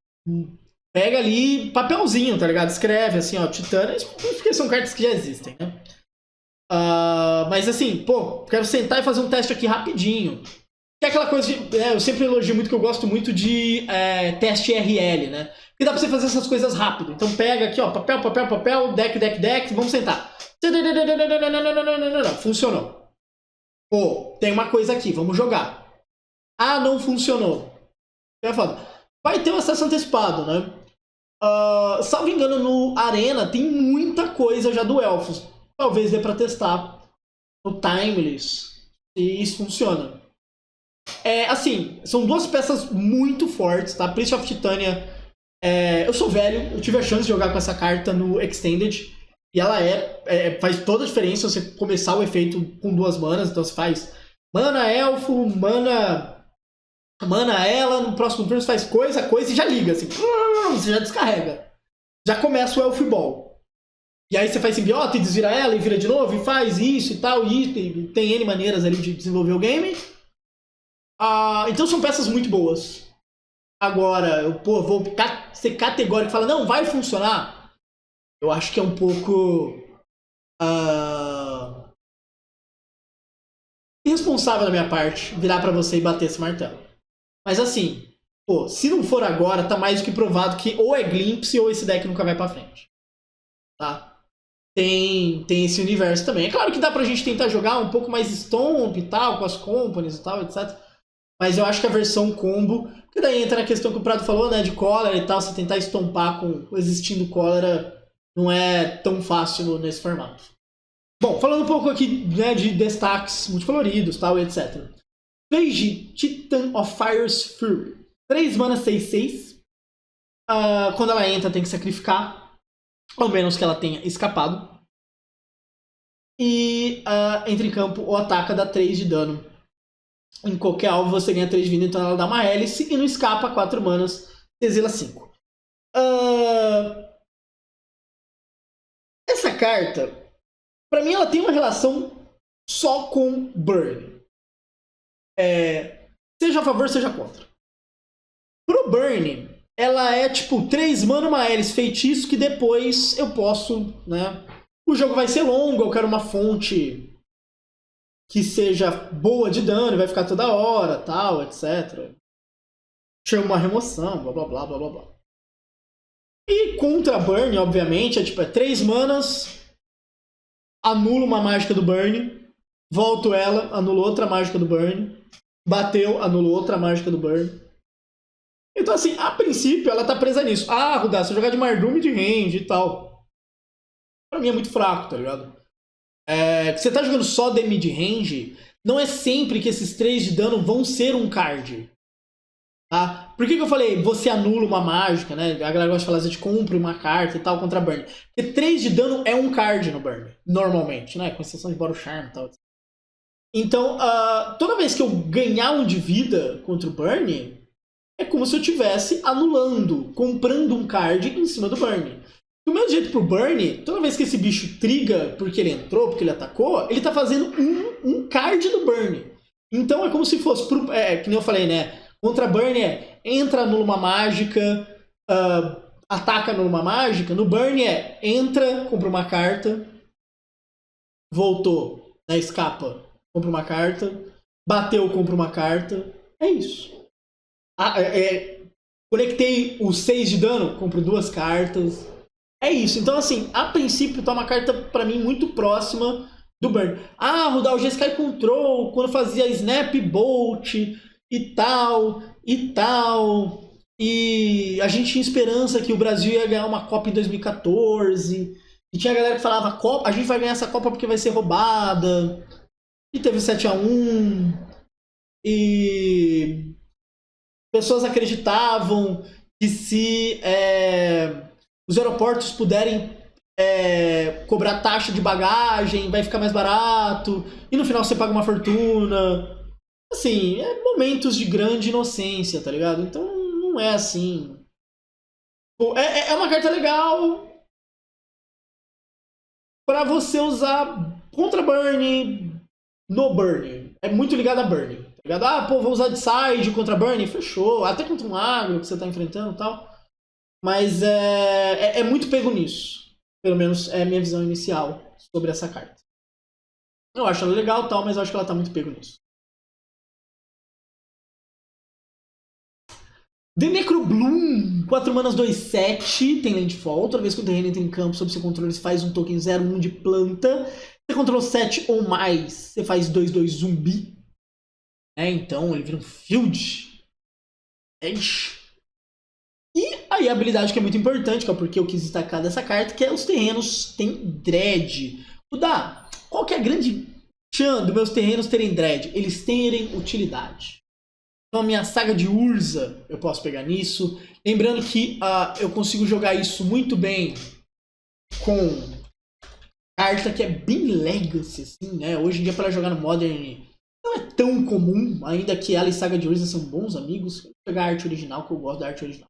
pega ali papelzinho, tá ligado? Escreve assim, ó, Titânia, porque são cartas que já existem, né? Mas assim, pô, quero sentar e fazer um teste aqui rapidinho. Que é aquela coisa de... eu sempre elogio muito, que eu gosto muito de teste RL, né? Porque dá pra você fazer essas coisas rápido. Então pega aqui, ó, papel, deck, vamos sentar. Funcionou. Pô, tem uma coisa aqui, vamos jogar. Não funcionou. Vai ter um acesso antecipado, né? Salvo engano, no Arena tem muita coisa já do Elfos. Talvez dê pra testar no Timeless se isso funciona. Assim, são 2 peças muito fortes, tá? Priest of Titânia, eu sou velho, eu tive a chance de jogar com essa carta no Extended, e ela faz toda a diferença você começar o efeito com 2 manas, então você faz mana elfo, mana ela, no próximo turno você faz coisa e já liga, assim, você já descarrega. Já começa o Elfball. E aí você faz simbiota e desvira ela e vira de novo e faz isso e tal, e tem N maneiras ali de desenvolver o game. Então são peças muito boas. Agora, eu vou ser categórico e falar, não, vai funcionar. Eu acho que é um pouco irresponsável da minha parte virar pra você e bater esse martelo. Mas assim, pô, se não for agora, tá mais do que provado que ou é Glimpse ou esse deck nunca vai pra frente. Tá? Tem esse universo também. É claro que dá pra gente tentar jogar um pouco mais Stomp e tal, com as companies e tal, etc. Mas eu acho que a versão combo... Porque daí entra na questão que o Prado falou, né? De cólera e tal. Você tentar estompar com o existindo cólera não é tão fácil nesse formato. Bom, falando um pouco aqui, né, de destaques multicoloridos, tal, etc. Phage, Titan of Fire's Fury. 3 mana 6/6. Quando ela entra, tem que sacrificar. Ao menos que ela tenha escapado. E entra em campo ou ataca, dá 3 de dano. Em qualquer alvo você ganha 3 de vida, então ela dá uma hélice. E não escapa, 4 manas, exila 5. Essa carta, pra mim, ela tem uma relação só com burn. Seja a favor, seja contra. Pro burn, ela é tipo 3 mana, uma Ares feitiço que depois eu posso, né? O jogo vai ser longo, eu quero uma fonte que seja boa de dano, vai ficar toda hora, tal, etc. Chama uma remoção, blá blá blá blá blá blá. E contra burn, obviamente, é 3 manas, anulo uma mágica do burn, volto ela, anulo outra mágica do burn, bateu, anulo outra mágica do burn. Então, assim, a princípio, ela tá presa nisso. Ah, Rudá, se eu jogar de Mardum de range e tal. Pra mim é muito fraco, tá ligado? Você tá jogando só de mid-range, não é sempre que esses 3 de dano vão ser um card. Tá? Por que eu falei, você anula uma mágica, né? A galera gosta de falar, você compra uma carta e tal contra burn. Porque 3 de dano é um card no burn, normalmente, né? Com exceção de Bottle Charm e tal. Então, toda vez que eu ganhar um de vida contra o burn, é como se eu estivesse anulando, comprando um card em cima do burn. Do mesmo jeito pro burn, toda vez que esse bicho triga porque ele entrou, porque ele atacou, ele tá fazendo um card do burn. Então é como se fosse, que nem eu falei, né? Contra burn entra, anula uma mágica, ataca, anula uma mágica. No burn entra, compra uma carta, voltou, né, escapa, compra uma carta, bateu, compra uma carta. É isso. Conectei os 6 de dano, compro 2 cartas. É isso. Então, assim, a princípio tá uma carta pra mim muito próxima do burn. Rodar o G-Sky Control, quando fazia Snap Bolt e tal, e tal. E a gente tinha esperança que o Brasil ia ganhar uma Copa em 2014. E tinha a galera que falava, a gente vai ganhar essa Copa porque vai ser roubada. E teve 7-1. E pessoas acreditavam que se os aeroportos puderem cobrar taxa de bagagem, vai ficar mais barato. E no final você paga uma fortuna. Assim, momentos de grande inocência, tá ligado? Então não é assim. É uma carta legal pra você usar contra burn, no burn. É muito ligado a burn, tá ligado? Vou usar de side contra burn, fechou. Até contra um agro que você tá enfrentando e tal. Mas é muito pego nisso. Pelo menos é a minha visão inicial sobre essa carta. Eu acho ela legal, tal, mas eu acho que ela tá muito pego nisso. The Necrobloom, 4 manas 2/7, tem landfall. Toda vez que o terreno entra em campo sob seu controle, você faz um token 0/1 de planta. Você controlou 7 ou mais, você faz 2/2 zumbi. Então ele vira um field. Edge. E aí a habilidade que é muito importante, que é porque eu quis destacar dessa carta, que é os terrenos têm dread. Qual que é a grande chance dos meus terrenos terem dread? Eles terem utilidade. Então a minha saga de Urza, eu posso pegar nisso. Lembrando que eu consigo jogar isso muito bem com carta que é bem legacy, assim, né? Hoje em dia para jogar no Modern não é tão comum, ainda que ela e Saga de Urza são bons amigos. Vou pegar a arte original, que eu gosto da arte original.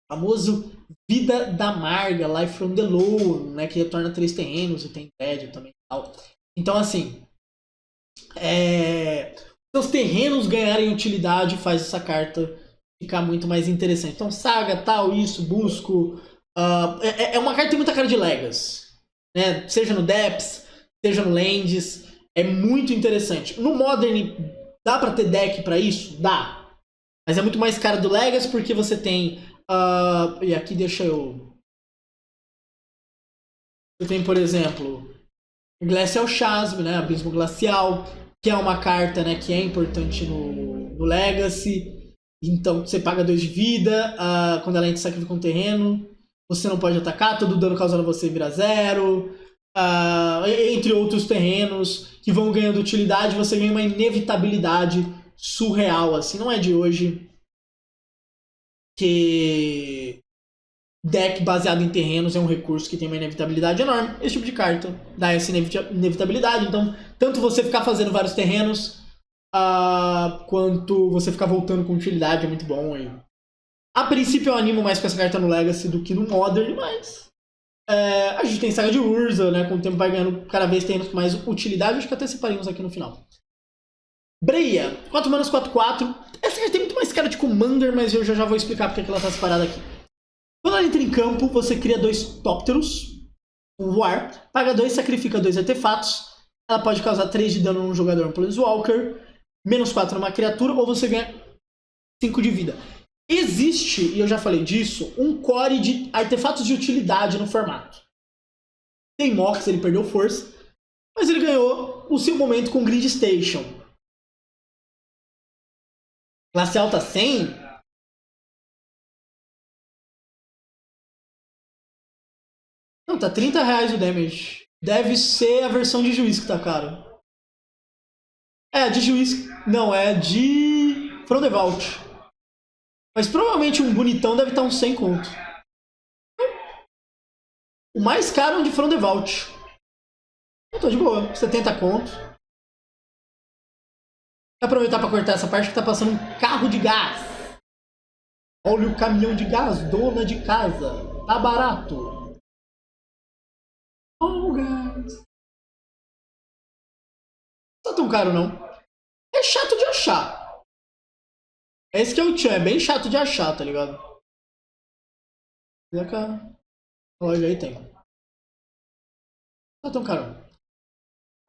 O famoso Vida da Amarga, Life from the Low, né? Que retorna 3 terrenos e tem dread também. Então assim, seus terrenos ganharem utilidade faz essa carta ficar muito mais interessante. Então, saga, tal, isso, busco. É uma carta que tem muita cara de Legacy. Né? Seja no Depths, seja no Lands. É muito interessante. No Modern, dá pra ter deck pra isso? Dá. Mas é muito mais cara do Legacy porque você tem... e aqui deixa eu... Você tem, por exemplo, Glacial Chasm, né? Abismo Glacial, que é uma carta, né, que é importante no Legacy. Então você paga 2 de vida, quando ela entra sacrifica um terreno, você não pode atacar, todo dano causado a você vira 0. Entre outros terrenos que vão ganhando utilidade, você ganha uma inevitabilidade surreal, assim. Não é de hoje que deck baseado em terrenos é um recurso que tem uma inevitabilidade enorme. Esse tipo de carta dá essa inevitabilidade. Então, tanto você ficar fazendo vários terrenos, quanto você ficar voltando com utilidade é muito bom. A princípio eu animo mais com essa carta no Legacy do que no Modern, mas A gente tem Saga de Urza, né? Com o tempo vai ganhando cada vez tem mais utilidade. Acho que até separei uns aqui no final. Breia, 4 manas, 4/4. Essa carta tem muito mais cara de Commander, mas eu já vou explicar porque ela tá separada aqui. Quando ela entra em campo, você cria 2 Tópteros, um voar, paga 2, sacrifica 2 artefatos. Ela pode causar 3 de dano num jogador, um Planeswalker, -4 numa criatura, ou você ganha 5 de vida. Existe, e eu já falei disso, um core de artefatos de utilidade no formato. Tem Mox, ele perdeu força, mas ele ganhou o seu momento com Grid Station. Classe alta 100? Não, tá R$30 o damage. Deve ser a versão de juiz que tá caro. De juiz... Não, é de... From the Vault. Mas provavelmente um bonitão deve estar uns 100 conto. O mais caro é um de From the Vault. Eu tô de boa, 70 conto. Vou aproveitar para cortar essa parte que tá passando um carro de gás. Olha o caminhão de gás, dona de casa. Tá barato. Oh, gás. Não tá tão caro, não. É chato de achar. Esse que é o tchan, é bem chato de achar, tá ligado? E a loja aí tem. Não tá tão caro.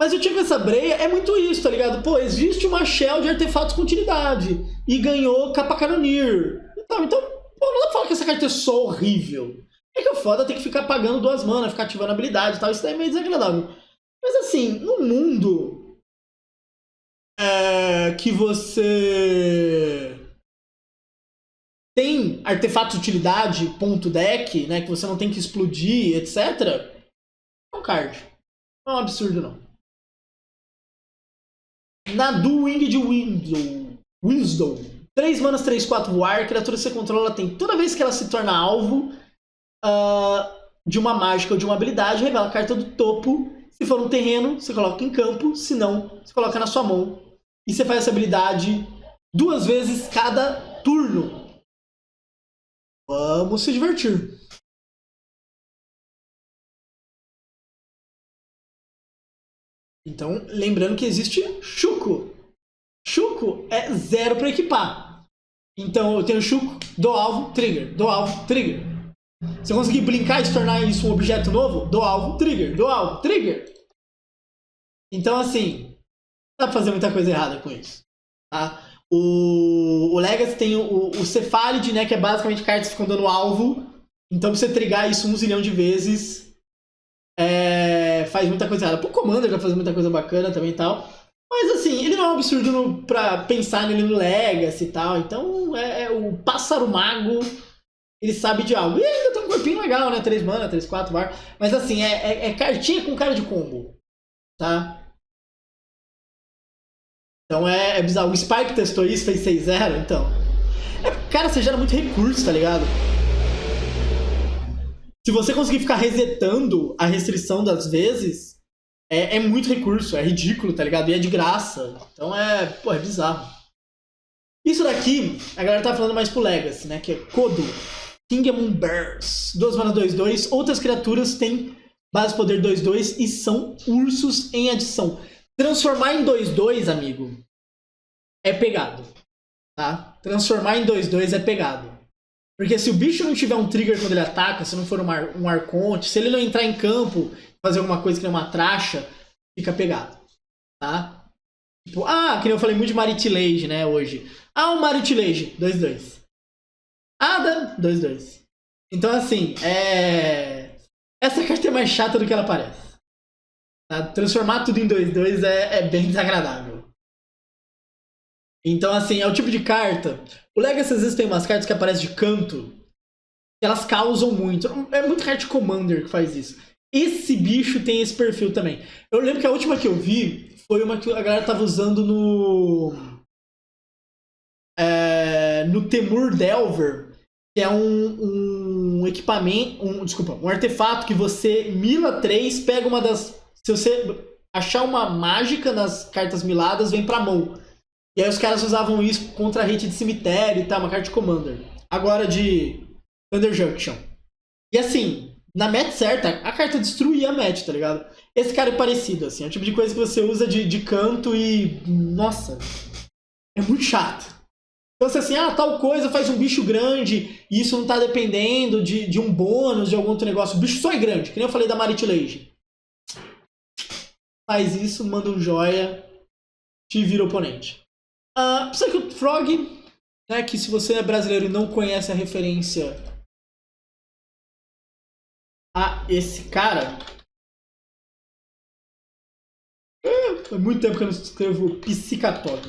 Mas o tchan com essa breia é muito isso, tá ligado? Pô, existe uma shell de artefatos com utilidade. E ganhou Capa Cannoneer. Então, pô, não dá pra falar que essa carta é só horrível. É que o foda é ter que ficar pagando 2 mana, ficar ativando habilidade e tal. Isso daí é meio desagradável. Mas assim, no mundo que você tem artefatos de utilidade, ponto deck, né, que você não tem que explodir, etc. É um card. Não é um absurdo, não. Nadu Winged Wisdom. 3 manas, 3/4 voar. Criatura que você controla tem toda vez que ela se torna alvo de uma mágica ou de uma habilidade, revela a carta do topo. Se for um terreno, você coloca em campo. Se não, você coloca na sua mão. E você faz essa habilidade 2 vezes cada turno. Vamos se divertir. Então, lembrando que existe Shuko. Shuko é 0 para equipar. Então, eu tenho Shuko, dou alvo, trigger, dou alvo, trigger. Se eu conseguir brincar e se tornar isso um objeto novo, dou alvo, trigger, dou alvo, trigger. Então, assim, não dá pra fazer muita coisa errada com isso. Tá? O Legacy tem o Cephalid, né, que é basicamente cartas que ficam dando alvo. Então, pra você trigar isso 1 zilhão de vezes, faz muita coisa errada. Pro Commander já faz muita coisa bacana também e tal. Mas assim, ele não é um absurdo pra pensar nele no Legacy e tal. Então, o Pássaro Mago, ele sabe de algo. E ainda tem um corpinho legal, né? 3 mana, 3/4 var. Mas assim, é cartinha com cara de combo. Tá? Então é bizarro. O Spike testou isso, fez 6-0, então. Cara, você gera muito recurso, tá ligado? Se você conseguir ficar resetando a restrição das vezes, é muito recurso, é ridículo, tá ligado? E é de graça. Então é bizarro. Isso daqui, a galera tá falando mais pro Legacy, né? Que é Kodo, Kingdom Bears. 2 manas 2/2. Outras criaturas têm base poder 2/2 e são ursos em adição. Transformar em 2/2, amigo, é pegado. Tá? Transformar em 2/2 é pegado. Porque se o bicho não tiver um trigger quando ele ataca, se não for um Arconte, se ele não entrar em campo, fazer alguma coisa que não é uma tracha, fica pegado. Tá? Tipo, que nem eu falei muito de Maritilage, né, hoje. O Maritilage, 2/2. Ada, 2/2. Então, assim, essa carta é mais chata do que ela parece. Tá? Transformar tudo em 2/2 é bem desagradável. Então, assim, é o tipo de carta... O Legacy às vezes tem umas cartas que aparecem de canto, que elas causam muito. É muito carta de Commander que faz isso. Esse bicho tem esse perfil também. Eu lembro que a última que eu vi foi uma que a galera tava usando no Temur Delver, que é um equipamento... um artefato que você mila 3, pega uma das... Se você achar uma mágica nas cartas miladas, vem pra mão. E aí os caras usavam isso contra a hate de cemitério e tal, uma carta de Commander. Agora de Thunder Junction. E assim, na match certa, a carta destruía a match, tá ligado? Esse cara é parecido, assim. É o tipo de coisa que você usa de canto e... Nossa, é muito chato. Então, se assim, tal coisa faz um bicho grande e isso não tá dependendo de um bônus, de algum outro negócio. O bicho só é grande, que nem eu falei da Marit Lage. Faz isso, manda um joia, te vira oponente. Psycho Frog, né, que se você é brasileiro e não conhece a referência a esse cara... Há muito tempo que eu não escrevo Piscicatog.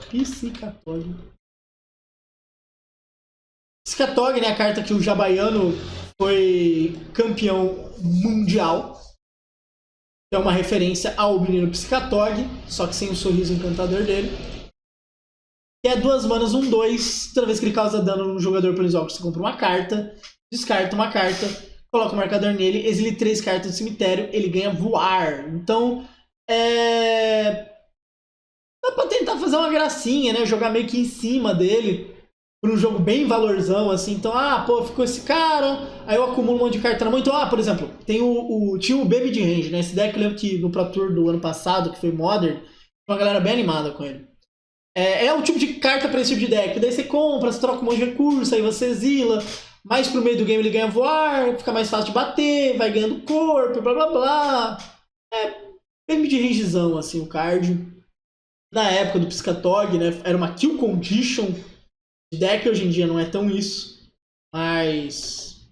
Piscatog, né, a carta que o Jabaiano foi campeão mundial. É uma referência ao menino Piscatog, só que sem o sorriso encantador dele. Que é 2 manas, 1/2. Toda vez que ele causa dano no jogador pelos jogos, você compra uma carta, descarta uma carta, coloca o marcador nele, exile 3 cartas do cemitério, ele ganha voar. Então, dá pra tentar fazer uma gracinha, né? Jogar meio que em cima dele. Pra um jogo bem valorzão, assim. Então, ficou esse cara. Aí eu acumulo um monte de carta na mão. Então, por exemplo, tem tinha o Baby de Range, né? Esse deck eu lembro que no Pro Tour do ano passado, que foi Modern, uma galera bem animada com ele. É o tipo de carta pra esse tipo de deck. Daí você compra, você troca um monte de recurso, aí você exila. Mais pro meio do game ele ganha voar, fica mais fácil de bater, vai ganhando corpo, blá blá blá. Baby de rangezão, assim, o card. Na época do Piscatog, né? Era uma kill condition de deck, hoje em dia não é tão isso. Mas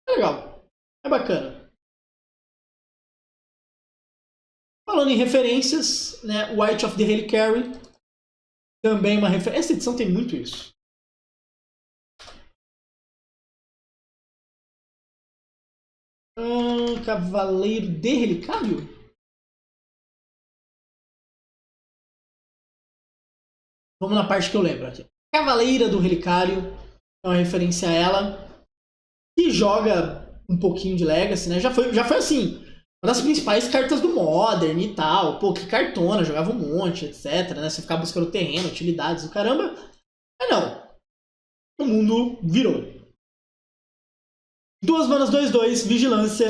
é legal. É bacana. Falando em referências, né? White of the Reliquary. Também uma referência. Essa edição tem muito isso. Cavaleiro de Relicário? Vamos na parte que eu lembro aqui. Cavaleira do Relicário é uma referência a ela. Que joga um pouquinho de Legacy, né? Já foi assim, uma das principais cartas do Modern e tal. Pô, que cartona, jogava um monte, etc, né? Você ficava buscando terreno, utilidades, o caramba. Mas não. O mundo virou. 2 manas, 2/2, vigilância.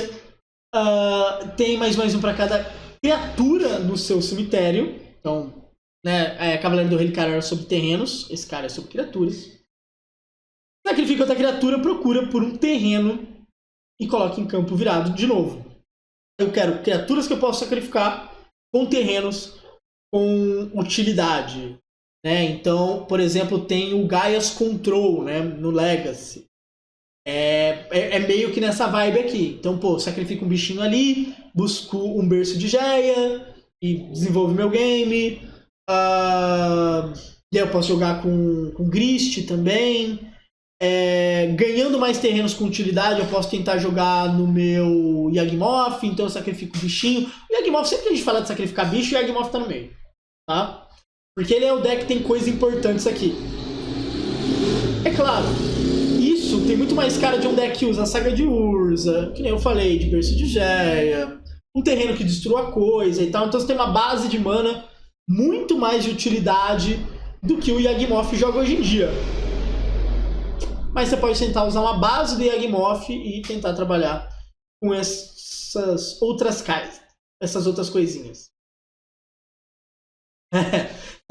Tem mais um pra cada criatura no seu cemitério. Então, né, Cavaleiro do Relicário era sobre terrenos. Esse cara é sobre criaturas. Sacrifica outra criatura, procura por um terreno e coloca em campo virado de novo. Eu quero criaturas que eu posso sacrificar com terrenos com utilidade. Né? Então, por exemplo, tem o Gaia's Control, né, no Legacy. É meio que nessa vibe aqui. Então, sacrifico um bichinho ali, busco um berço de Geia e desenvolvo meu game. E aí eu posso jogar com Grist também. Ganhando mais terrenos com utilidade, eu posso tentar jogar no meu Yawgmoth, então eu sacrifico o bichinho. O Yawgmoth, sempre que a gente fala de sacrificar bicho, o Yawgmoth tá no meio. Tá? Porque ele é o deck que tem coisas importantes aqui. É claro, isso tem muito mais cara de um deck que usa a Saga de Urza, que nem eu falei, de Berço de Geia, um terreno que destrua coisa e tal. Então você tem uma base de mana muito mais de utilidade do que o Yawgmoth joga hoje em dia. Mas você pode tentar usar uma base do Yawgmoth e tentar trabalhar com essas outras coisinhas.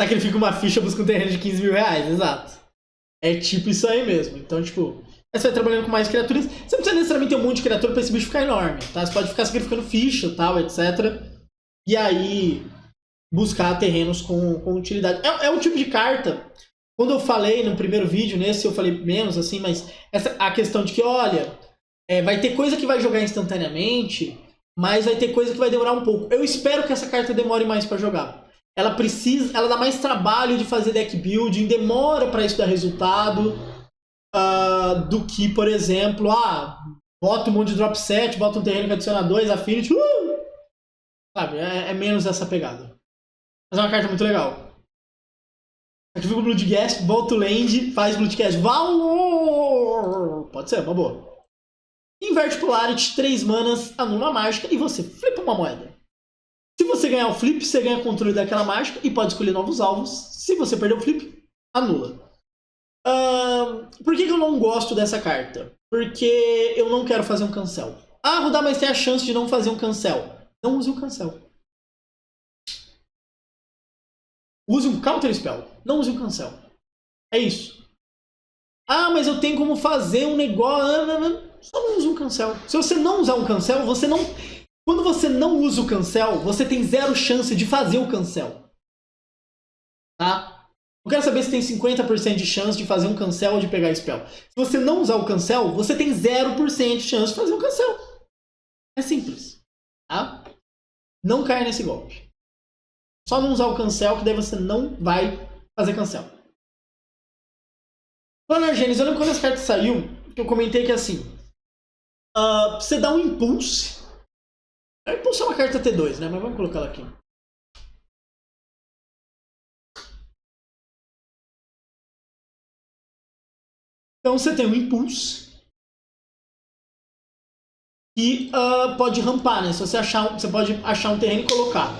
Sacrifica uma ficha, busca um terreno de 15 mil reais, exato. É tipo isso aí mesmo. Então, tipo, você vai trabalhando com mais criaturas. Você não precisa necessariamente ter um monte de criatura pra esse bicho ficar enorme, tá? Você pode ficar sacrificando ficha, tal, etc. E aí buscar terrenos com utilidade. É um tipo de carta. Quando eu falei no primeiro vídeo, nesse eu falei menos, assim, mas a questão de que, olha, vai ter coisa que vai jogar instantaneamente, mas vai ter coisa que vai demorar um pouco. Eu espero que essa carta demore mais pra jogar. Ela dá mais trabalho de fazer deck building, demora pra isso dar resultado, do que, por exemplo, bota um monte de drop set, bota um terreno que adiciona 2, Affinity, sabe, é menos essa pegada. Mas é uma carta muito legal. Ativa o Bloodghast, volta o land, faz Bloodcast, valor! Pode ser, uma boa. Inverte Polarity, 3 manas, anula uma mágica e você flipa uma moeda. Se você ganhar o flip, você ganha controle daquela mágica e pode escolher novos alvos. Se você perder o flip, anula. Por que eu não gosto dessa carta? Porque eu não quero fazer um cancel. Ah, Rudá, mas tem a chance de não fazer um cancel. Não use o cancel. Use um counter spell. Não use um cancel. É isso. Ah, mas eu tenho como fazer um negócio. Só não use um cancel. Se você não usar um cancel, você não. Quando você não usa o cancel, você tem 0 chance de fazer o cancel. Tá? Eu quero saber se tem 50% de chance de fazer um cancel ou de pegar spell. Se você não usar o cancel, você tem 0% de chance de fazer um cancel. É simples. Tá? Não caia nesse golpe. Só não usar o cancel, que daí você não vai fazer cancel. Planar Gênesis, eu lembro quando essa carta saiu, que eu comentei que assim, você dá um impulso. A impulso é uma carta T2, né? Mas vamos colocar ela aqui. Então você tem um impulso que pode rampar, né? Se você achar, você pode achar um terreno e colocar.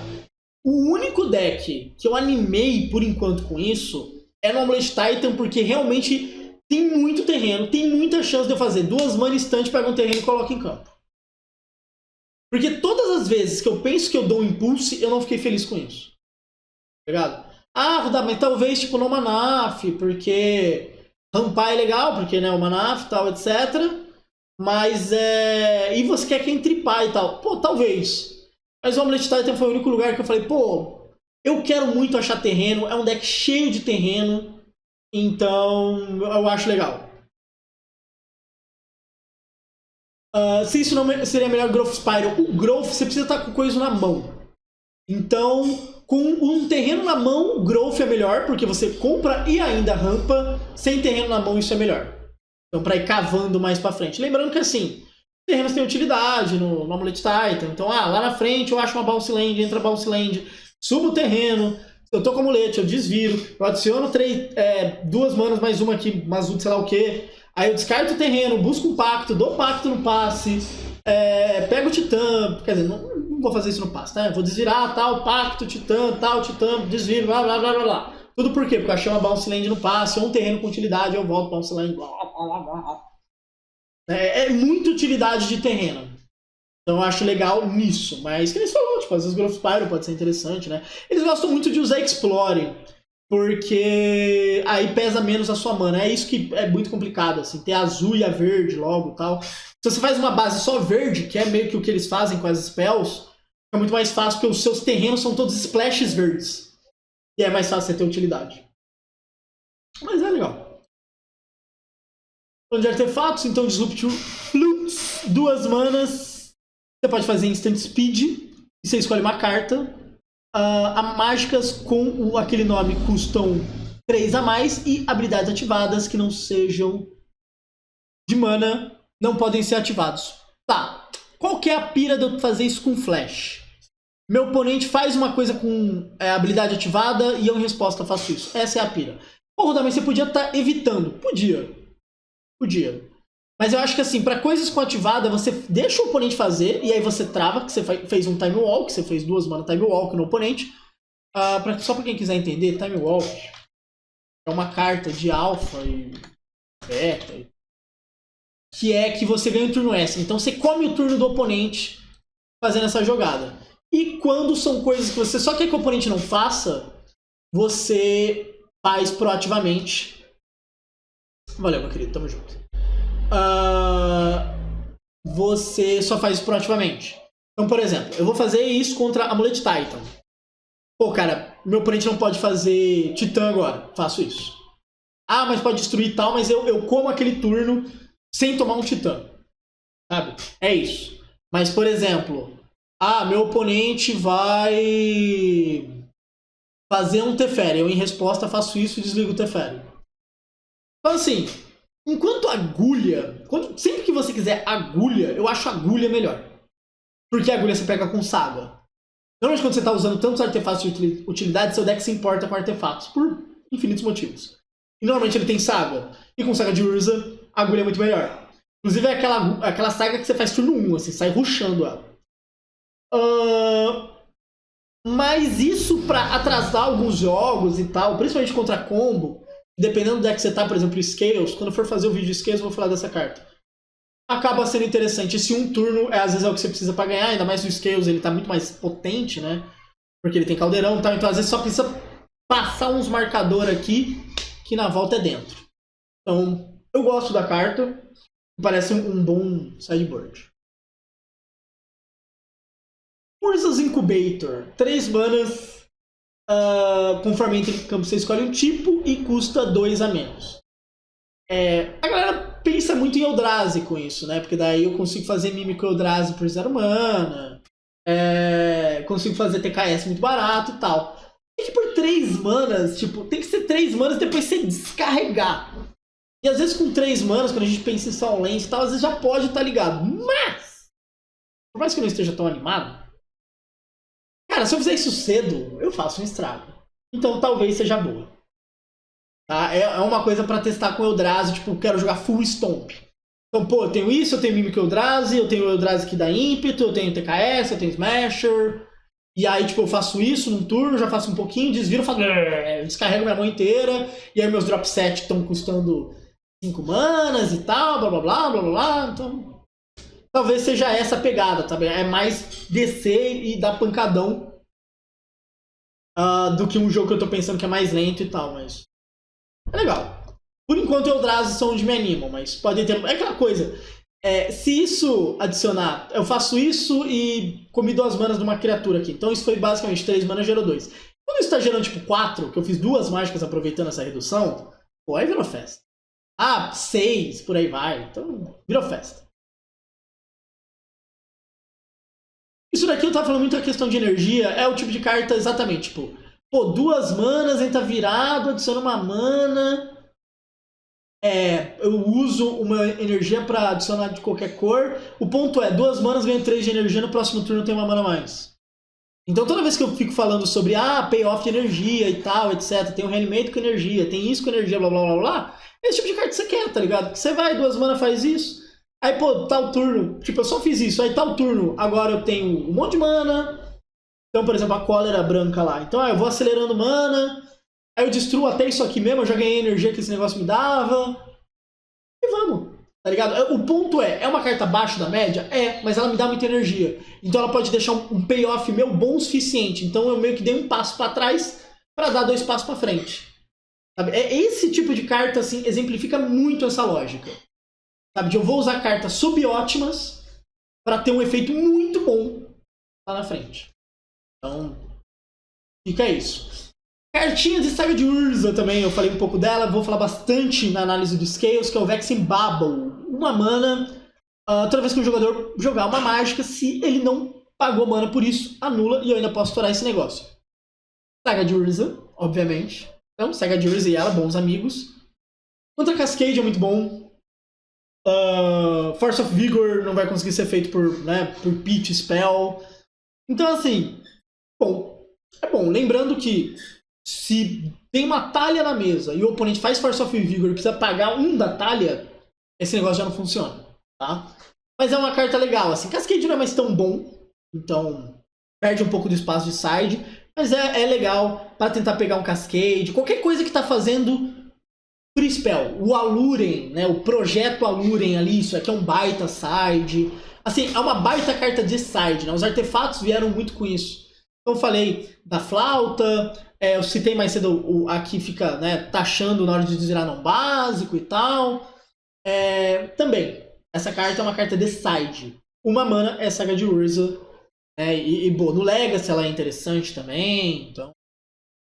O único deck que eu animei por enquanto com isso é no Amulet Titan, porque realmente tem muito terreno, tem muita chance de eu fazer 2 mana instante, pegar um terreno e colocar em campo. Porque todas as vezes que eu penso que eu dou um impulso, eu não fiquei feliz com isso. Tá ligado? Ah, mas talvez tipo no Manaf, porque rampar é legal, porque né, o Manaf e tal, etc. Mas e você quer que entre pá e tal? Pô, talvez. Mas o Amulet Titan foi o único lugar que eu falei, pô, eu quero muito achar terreno, é um deck cheio de terreno, então eu acho legal. Se isso não seria melhor Growth Spiral, o Growth você precisa estar com coisa na mão. Então, com um terreno na mão, Growth é melhor, porque você compra e ainda rampa. Sem terreno na mão, isso é melhor. Então, para ir cavando mais para frente. Lembrando que assim, terrenos têm utilidade no Amulet Titan. Então, lá na frente eu acho uma Bounce Land, entra Bounce Land, subo o terreno, eu tô com amulete, eu desviro, eu adiciono 2 manas mais uma aqui, uma azul de sei lá o que. Aí eu descarto o terreno, busco um pacto, dou pacto no passe, pego o titã, quer dizer, não vou fazer isso no passe, tá? Eu vou desvirar, tal, pacto, titã, desviro, blá blá blá blá blá. Tudo por quê? Porque eu achei uma Bounce Land no passe, ou um terreno com utilidade, eu volto Bounce Land, blá blá blá blá. É muita utilidade de terreno. Então eu acho legal nisso. Mas, que eles falaram, tipo, às vezes Growth Spiral pode ser interessante, né? Eles gostam muito de usar Explore, porque aí pesa menos a sua mana. É isso que é muito complicado, assim, ter a azul e a verde logo e tal. Se você faz uma base só verde, que é meio que o que eles fazem com as spells, é muito mais fácil, porque os seus terrenos são todos splashes verdes. E é mais fácil você ter utilidade. Mas é legal. Falando de artefatos, então Disruptive Flux, 2 manas. Você pode fazer Instant Speed, e você escolhe uma carta. Mágicas com aquele nome custam 3 a mais, e habilidades ativadas que não sejam de mana não podem ser ativados. Tá, qual que é a pira de eu fazer isso com Flash? Meu oponente faz uma coisa com habilidade ativada e eu em resposta faço isso. Essa é a pira. Porra, mas você podia estar evitando. Podia. Mas eu acho que assim, para coisas com ativada, você deixa o oponente fazer, e aí você trava, que você fez um Time Walk, você fez 2 mana Time Walk no oponente. Só pra quem quiser entender, Time Walk é uma carta de alpha e beta, que é que você ganha o turno extra. Então você come o turno do oponente fazendo essa jogada. E quando são coisas que você só quer que o oponente não faça, você faz proativamente. Valeu, meu querido, tamo junto. Você só faz isso proativamente. Então, por exemplo, eu vou fazer isso contra Amulet Titan. Pô, cara, meu oponente não pode fazer Titã agora. Faço isso. Mas pode destruir e tal, mas eu como aquele turno sem tomar um Titã. Sabe? É isso. Mas, por exemplo, meu oponente vai fazer um Teferi. Eu, em resposta, faço isso e desligo o Teferi. Então, assim, enquanto agulha, sempre que você quiser agulha, eu acho agulha melhor. Porque agulha você pega com saga. Normalmente quando você está usando tantos artefatos de utilidade, seu deck se importa com artefatos, por infinitos motivos. E normalmente ele tem saga. E com saga de Urza, a agulha é muito melhor. Inclusive é aquela saga que você faz turno 1, assim, sai rushando ela. Mas isso pra atrasar alguns jogos e tal, principalmente contra combo, dependendo do deck que você tá, por exemplo, Scales, quando eu for fazer o vídeo de Scales eu vou falar dessa carta. acaba sendo interessante. Esse um turno, às vezes, é o que você precisa pra ganhar, ainda mais o Scales, ele tá muito mais potente, né? Porque ele tem caldeirão e tal, então às vezes só precisa passar uns marcadores aqui, que na volta é dentro. Então, eu gosto da carta, parece um bom sideboard. Ursas Incubator, 3 manas, conforme entra em campo você escolhe um tipo e custa 2 a menos. A galera pensa muito em Eldrazi com isso, né? Porque daí eu consigo fazer Mímico Eldrazi por 0 mana, consigo fazer TKS muito barato e tal. É que por 3 manas, tipo, tem que ser 3 manas e depois você descarregar. E às vezes com 3 manas, quando a gente pensa em Soulence e tal, às vezes já pode estar ligado. Mas, por mais que eu não esteja tão animado, cara, se eu fizer isso cedo, eu faço um estrago. Então talvez seja boa. Tá? É uma coisa pra testar com o Eldrazi, tipo, quero jogar full Stomp. Então, pô, eu tenho isso, eu tenho Mimic Eldrazi, eu tenho o Eldrazi que dá ímpeto, eu tenho TKS, eu tenho Smasher. E aí, tipo, eu faço isso num turno, já faço um pouquinho, desviro, falo, descarrego minha mão inteira. E aí meus drop set estão custando 5 manas e tal, blá blá blá blá blá. Então, talvez seja essa a pegada, tá? É mais descer e dar pancadão do que um jogo que eu tô pensando que é mais lento e tal, mas é legal. Por enquanto, o Eldrazi são onde me animam, mas pode ter... É aquela coisa, se isso adicionar... Eu faço isso e comi 2 manas de uma criatura aqui. Então isso foi basicamente 3 manas, gerou 2. Quando isso tá gerando tipo 4, que eu fiz 2 mágicas aproveitando essa redução, pô, aí virou festa. 6, por aí vai. Então, virou festa. Isso daqui eu tava falando muito da questão de energia. É o tipo de carta exatamente, tipo... Pô, 2 manas, entra virado, adiciona uma mana... eu uso uma energia pra adicionar de qualquer cor. O ponto é, 2 manas ganho 3 de energia, no próximo turno tem uma mana a mais. Então toda vez que eu fico falando sobre payoff de energia e tal, etc, tem um reanimate com energia, tem isso com energia, blá blá blá blá, esse tipo de carta que você quer, tá ligado? Porque você vai, 2 manas faz isso, aí pô, tal turno, tipo, eu só fiz isso, aí tal turno, agora eu tenho um monte de mana. Então, por exemplo, a cólera branca lá. Então, eu vou acelerando mana, aí eu destruo até isso aqui mesmo, eu já ganhei a energia que esse negócio me dava. E vamos, tá ligado? O ponto é uma carta abaixo da média? Mas ela me dá muita energia. Então ela pode deixar um payoff meu bom o suficiente. Então eu meio que dei um passo pra trás pra dar 2 passos pra frente. Sabe? Esse tipo de carta, assim, exemplifica muito essa lógica. Sabe? De eu vou usar cartas subótimas pra ter um efeito muito bom lá na frente. Então, fica isso. Cartinha de Saga de Urza também, eu falei um pouco dela, vou falar bastante na análise do Scales, que é o Vexen Bubble. 1 mana, toda vez que um jogador jogar uma mágica, se ele não pagou mana por isso, anula e eu ainda posso estourar esse negócio. Saga de Urza, obviamente. Então, Saga de Urza e ela, bons amigos. Contra Cascade é muito bom. Force of Vigor não vai conseguir ser feito por Pitch Spell. Então, assim, bom, é bom. Lembrando que se tem uma talha na mesa e o oponente faz Force of Vigor e precisa pagar 1 da talha, esse negócio já não funciona, tá? Mas é uma carta legal, assim. Cascade não é mais tão bom, então perde um pouco do espaço de side, mas é legal para tentar pegar um Cascade, qualquer coisa que tá fazendo free spell. O Aluren, né, o projeto Aluren ali, isso aqui é um baita side. Assim, é uma baita carta de side, né? Os artefatos vieram muito com isso. Então eu falei da flauta, eu citei mais cedo aqui fica, né, taxando na hora de desvirar não básico e tal. Também, essa carta é uma carta de side. 1 mana é Saga de Urza. Bom, no Legacy ela é interessante também. Então,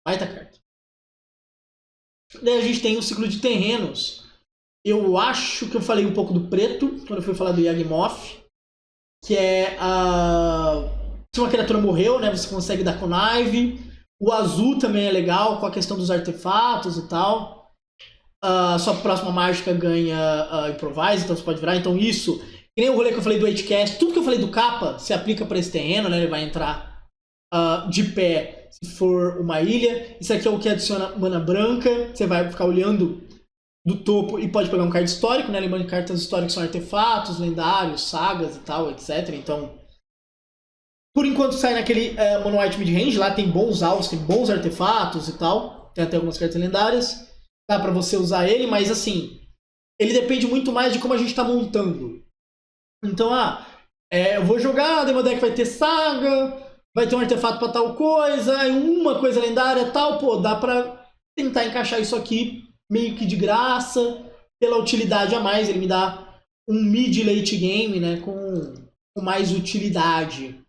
baita carta. Daí a gente tem o ciclo de terrenos. Eu acho que eu falei um pouco do preto, quando eu fui falar do Yawgmoth. Que é se uma criatura morreu, né, você consegue dar connive. O azul também é legal, com a questão dos artefatos e tal. Sua próxima mágica ganha Improvise, então você pode virar. Então isso, que nem o rolê que eu falei do 8cast, tudo que eu falei do capa se aplica para esse terreno, né? Ele vai entrar de pé se for uma ilha. Isso aqui é o que adiciona mana branca. Você vai ficar olhando do topo e pode pegar um card histórico, né? Lembrando que cartas históricas são artefatos, lendários, sagas e tal, etc. Então, por enquanto sai naquele Mono White Midrange, lá tem bons alvos, tem bons artefatos e tal. Tem até algumas cartas lendárias. Dá pra você usar ele, mas assim, ele depende muito mais de como a gente tá montando. Então, eu vou jogar, daí meu deck vai ter saga, vai ter um artefato pra tal coisa, aí uma coisa lendária tal, pô, dá pra tentar encaixar isso aqui meio que de graça, pela utilidade a mais, ele me dá um mid late game, né, com mais utilidade.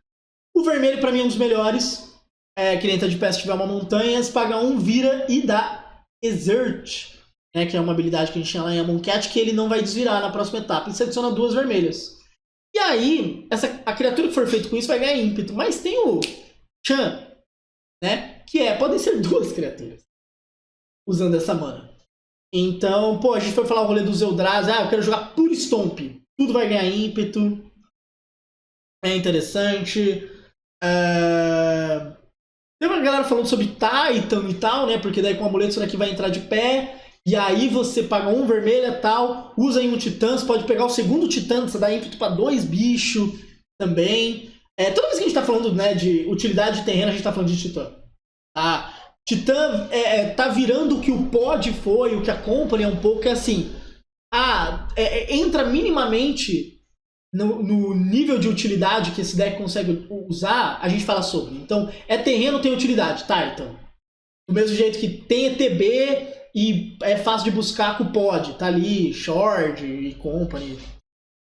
O vermelho pra mim é um dos melhores, que nem tá de pé se tiver uma montanha, se paga um, vira e dá Exert, né, que é uma habilidade que a gente tinha lá em Amonkhet, que ele não vai desvirar na próxima etapa, e você adiciona 2 vermelhas. E aí, a criatura que for feita com isso vai ganhar ímpeto. Mas tem o Chan, né? Que podem ser 2 criaturas usando essa mana. Então, pô, a gente foi falar o rolê dos Eldrazi. Eu quero jogar puro Stomp. Tudo vai ganhar ímpeto. É interessante. Tem uma galera falando sobre Titan e tal, né? Porque daí com o amuleto isso daqui vai entrar de pé. E aí você paga um vermelho e tal, usa em um titã, você pode pegar o segundo titã, você dá ímpeto pra 2 bichos também. Toda vez que a gente tá falando, né, de utilidade de terreno, a gente tá falando de titã. Titã tá virando o que o pod foi, o que a Company é um pouco, assim. Entra minimamente no nível de utilidade que esse deck consegue usar, a gente fala sobre. Então, terreno, tem utilidade, Titan. Do mesmo jeito que tem ETB e é fácil de buscar com o pod, tá ali, Shard e Company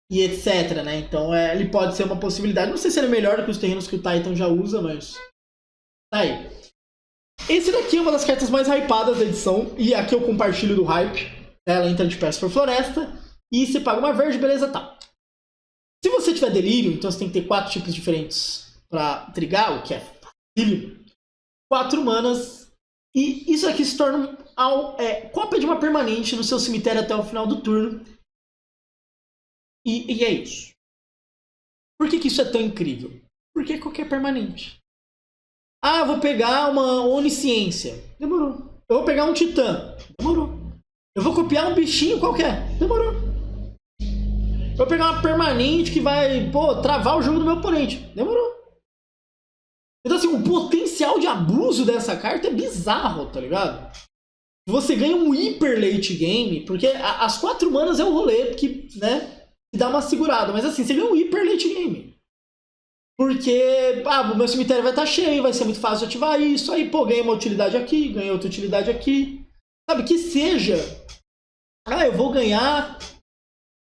e etc, né? Então ele pode ser uma possibilidade. Não sei se ele é melhor do que os terrenos que o Titan já usa, mas tá aí. Esse daqui é uma das cartas mais hypadas da edição, e aqui eu compartilho do hype. Ela entra de peça por floresta, e você paga uma verde, beleza, tá. Se você tiver delírio, então você tem que ter 4 tipos diferentes pra trigar, o que é facílimo. 4 manas. E isso aqui se torna cópia de uma permanente no seu cemitério até o final do turno. E é isso. Por que isso é tão incrível? Porque é qualquer permanente. Eu vou pegar uma onisciência. Demorou. Eu vou pegar um titã. Demorou. Eu vou copiar um bichinho qualquer. Demorou. Eu vou pegar uma permanente que vai, travar o jogo do meu oponente. Demorou. Então, assim, o potencial de abuso dessa carta é bizarro, tá ligado? Você ganha um hiper late game, porque as 4 manas é o rolê que, né, dá uma segurada. Mas, assim, você ganha um hiper late game. Porque, o meu cemitério vai estar cheio, vai ser muito fácil de ativar isso. Aí, ganhei uma utilidade aqui, ganhei outra utilidade aqui. Sabe, que seja... eu vou ganhar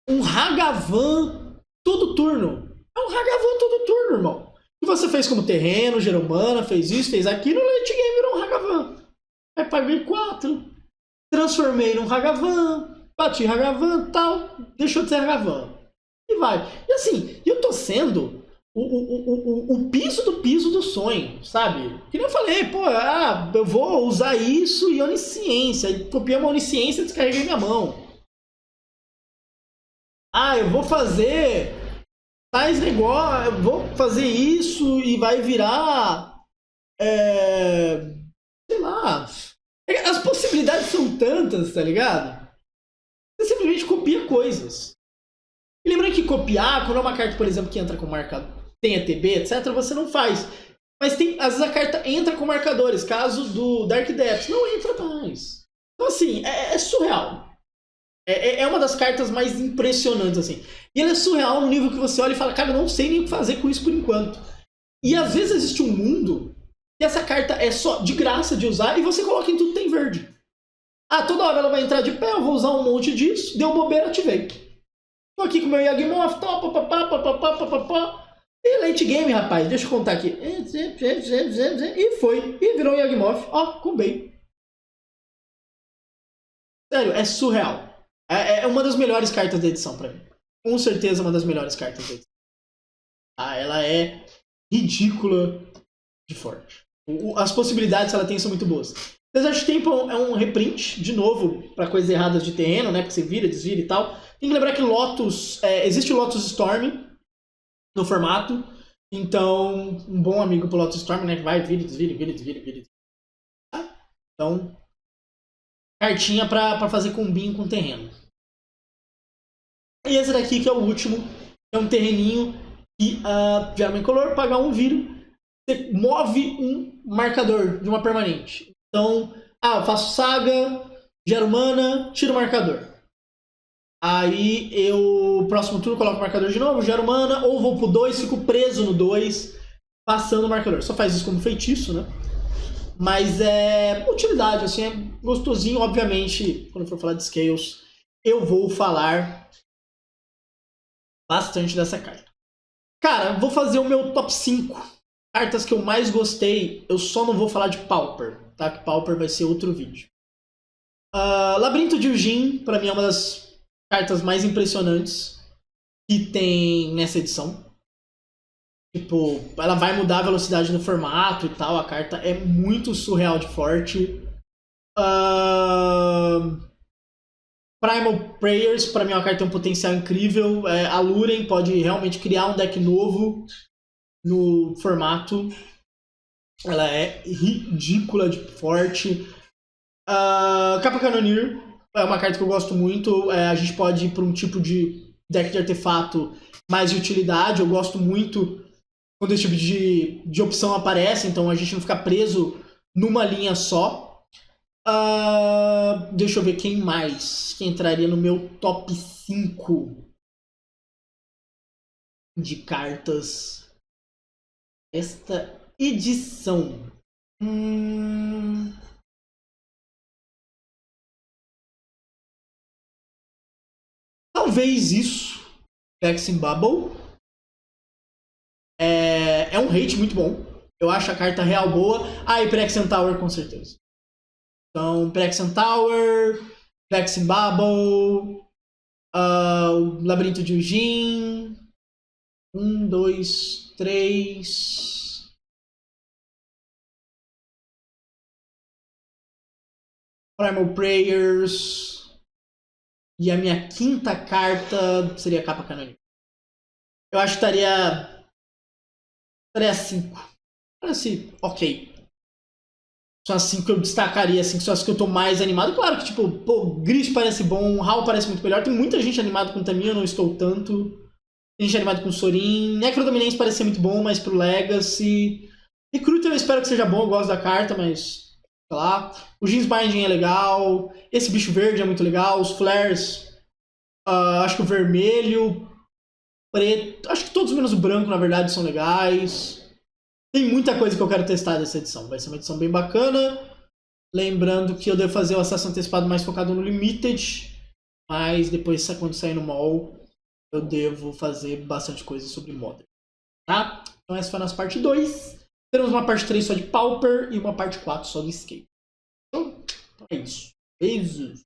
um Hagavan todo turno. É um Hagavan todo turno, irmão. E você fez como terreno, gerou mana, fez isso, fez aquilo, no late game virou um Hagavan. Aí paguei 4, transformei num Hagavan, bati Hagavan, tal, deixou de ser Hagavan. E vai. E assim, eu tô sendo o piso do sonho, sabe? Que nem eu falei, eu vou usar isso e onisciência. Copiei uma onisciência e descarreguei minha mão. Eu vou fazer tais negócio, eu vou fazer isso e vai virar... sei lá... As possibilidades são tantas, tá ligado? Você simplesmente copia coisas. E lembrando que copiar, quando é uma carta, por exemplo, que entra com marcador, tem ETB, etc., você não faz. Mas às vezes a carta entra com marcadores. Caso do Dark Depths, não entra mais. Então, assim, é surreal. É uma das cartas mais impressionantes, assim. E ela é surreal no nível que você olha e fala, cara, eu não sei nem o que fazer com isso por enquanto. E às vezes existe um mundo que essa carta é só de graça de usar e você coloca em tudo que tem verde. Toda hora ela vai entrar de pé, eu vou usar um monte disso, deu bobeira, ativei. Tô aqui com o meu Yagmoth, e late game, rapaz, deixa eu contar aqui. E foi, e virou um Yagmoth, combei. Sério, é surreal. É uma das melhores cartas da edição pra mim. Com certeza uma das melhores cartas da edição. Ela é ridícula de forte. As possibilidades que ela tem são muito boas. Desert Temple é um reprint, de novo, para coisas erradas de terreno, né? Porque você vira, desvira e tal. Tem que lembrar que Lotus... existe o Lotus Storm no formato. Então, um bom amigo pro Lotus Storm, né? Que vai, vira, desvira. Então, cartinha pra fazer combinho com terreno. E esse daqui, que é o último, é um terreninho que, Vermin Color, pagar um viro, você move um marcador de uma permanente. Então, eu faço saga, gero mana, tiro o marcador. Aí eu, próximo turno, coloco o marcador de novo, gero mana, ou vou pro 2, fico preso no 2, passando o marcador. Só faz isso como feitiço, né? Mas é utilidade, assim, é gostosinho. Obviamente, quando eu for falar de Scales, eu vou falar bastante dessa carta. Cara, vou fazer o meu top 5 cartas que eu mais gostei. Eu só não vou falar de Pauper, tá? Que Pauper vai ser outro vídeo. Labirinto de Ujin, pra mim, é uma das cartas mais impressionantes que tem nessa edição. Tipo, ela vai mudar a velocidade do formato e tal. A carta é muito surreal de forte. Primal Prayers, pra mim, é uma carta que tem um potencial incrível. A Luren pode realmente criar um deck novo no formato. Ela é ridícula de forte. Capa Cannoneer é uma carta que eu gosto muito. A gente pode ir para um tipo de deck de artefato mais de utilidade. Eu gosto muito quando esse tipo de opção aparece, então a gente não fica preso numa linha só. Deixa eu ver quem mais que entraria no meu top 5 de cartas esta edição. Talvez isso. Vexing Bubble. É um hate muito bom. Eu acho a carta real boa. E Phyrexian Tower com certeza. Então, Phyrexian Tower, Vexing Bubble, o Labirinto de Ujin. 1, 2, 3. Primal Prayers. E a minha quinta carta seria a Capa Canônica. Eu acho que estaria 5. Parece ok. São as 5 que eu destacaria, assim, que são as que eu tô mais animado. Claro que, tipo, pô, Gris parece bom, Hal parece muito melhor. Tem muita gente animada com Tamir, eu não estou tanto. Tem gente animada com Sorin. Necrodominense parece ser muito bom, mas pro Legacy. Recruiter eu espero que seja bom, eu gosto da carta, mas... sei lá. O Jeans Binding é legal. Esse bicho verde é muito legal. Os Flares... acho que o vermelho... preto... acho que todos menos o branco, na verdade, são legais. Tem muita coisa que eu quero testar dessa edição. Vai ser uma edição bem bacana. Lembrando que eu devo fazer o acesso antecipado mais focado no Limited. Mas depois, quando sair no mall, eu devo fazer bastante coisa sobre Modern. Tá? Então essa foi a nossa parte 2. Teremos uma parte 3 só de Pauper e uma parte 4 só de Escape. Então é isso. Beijos.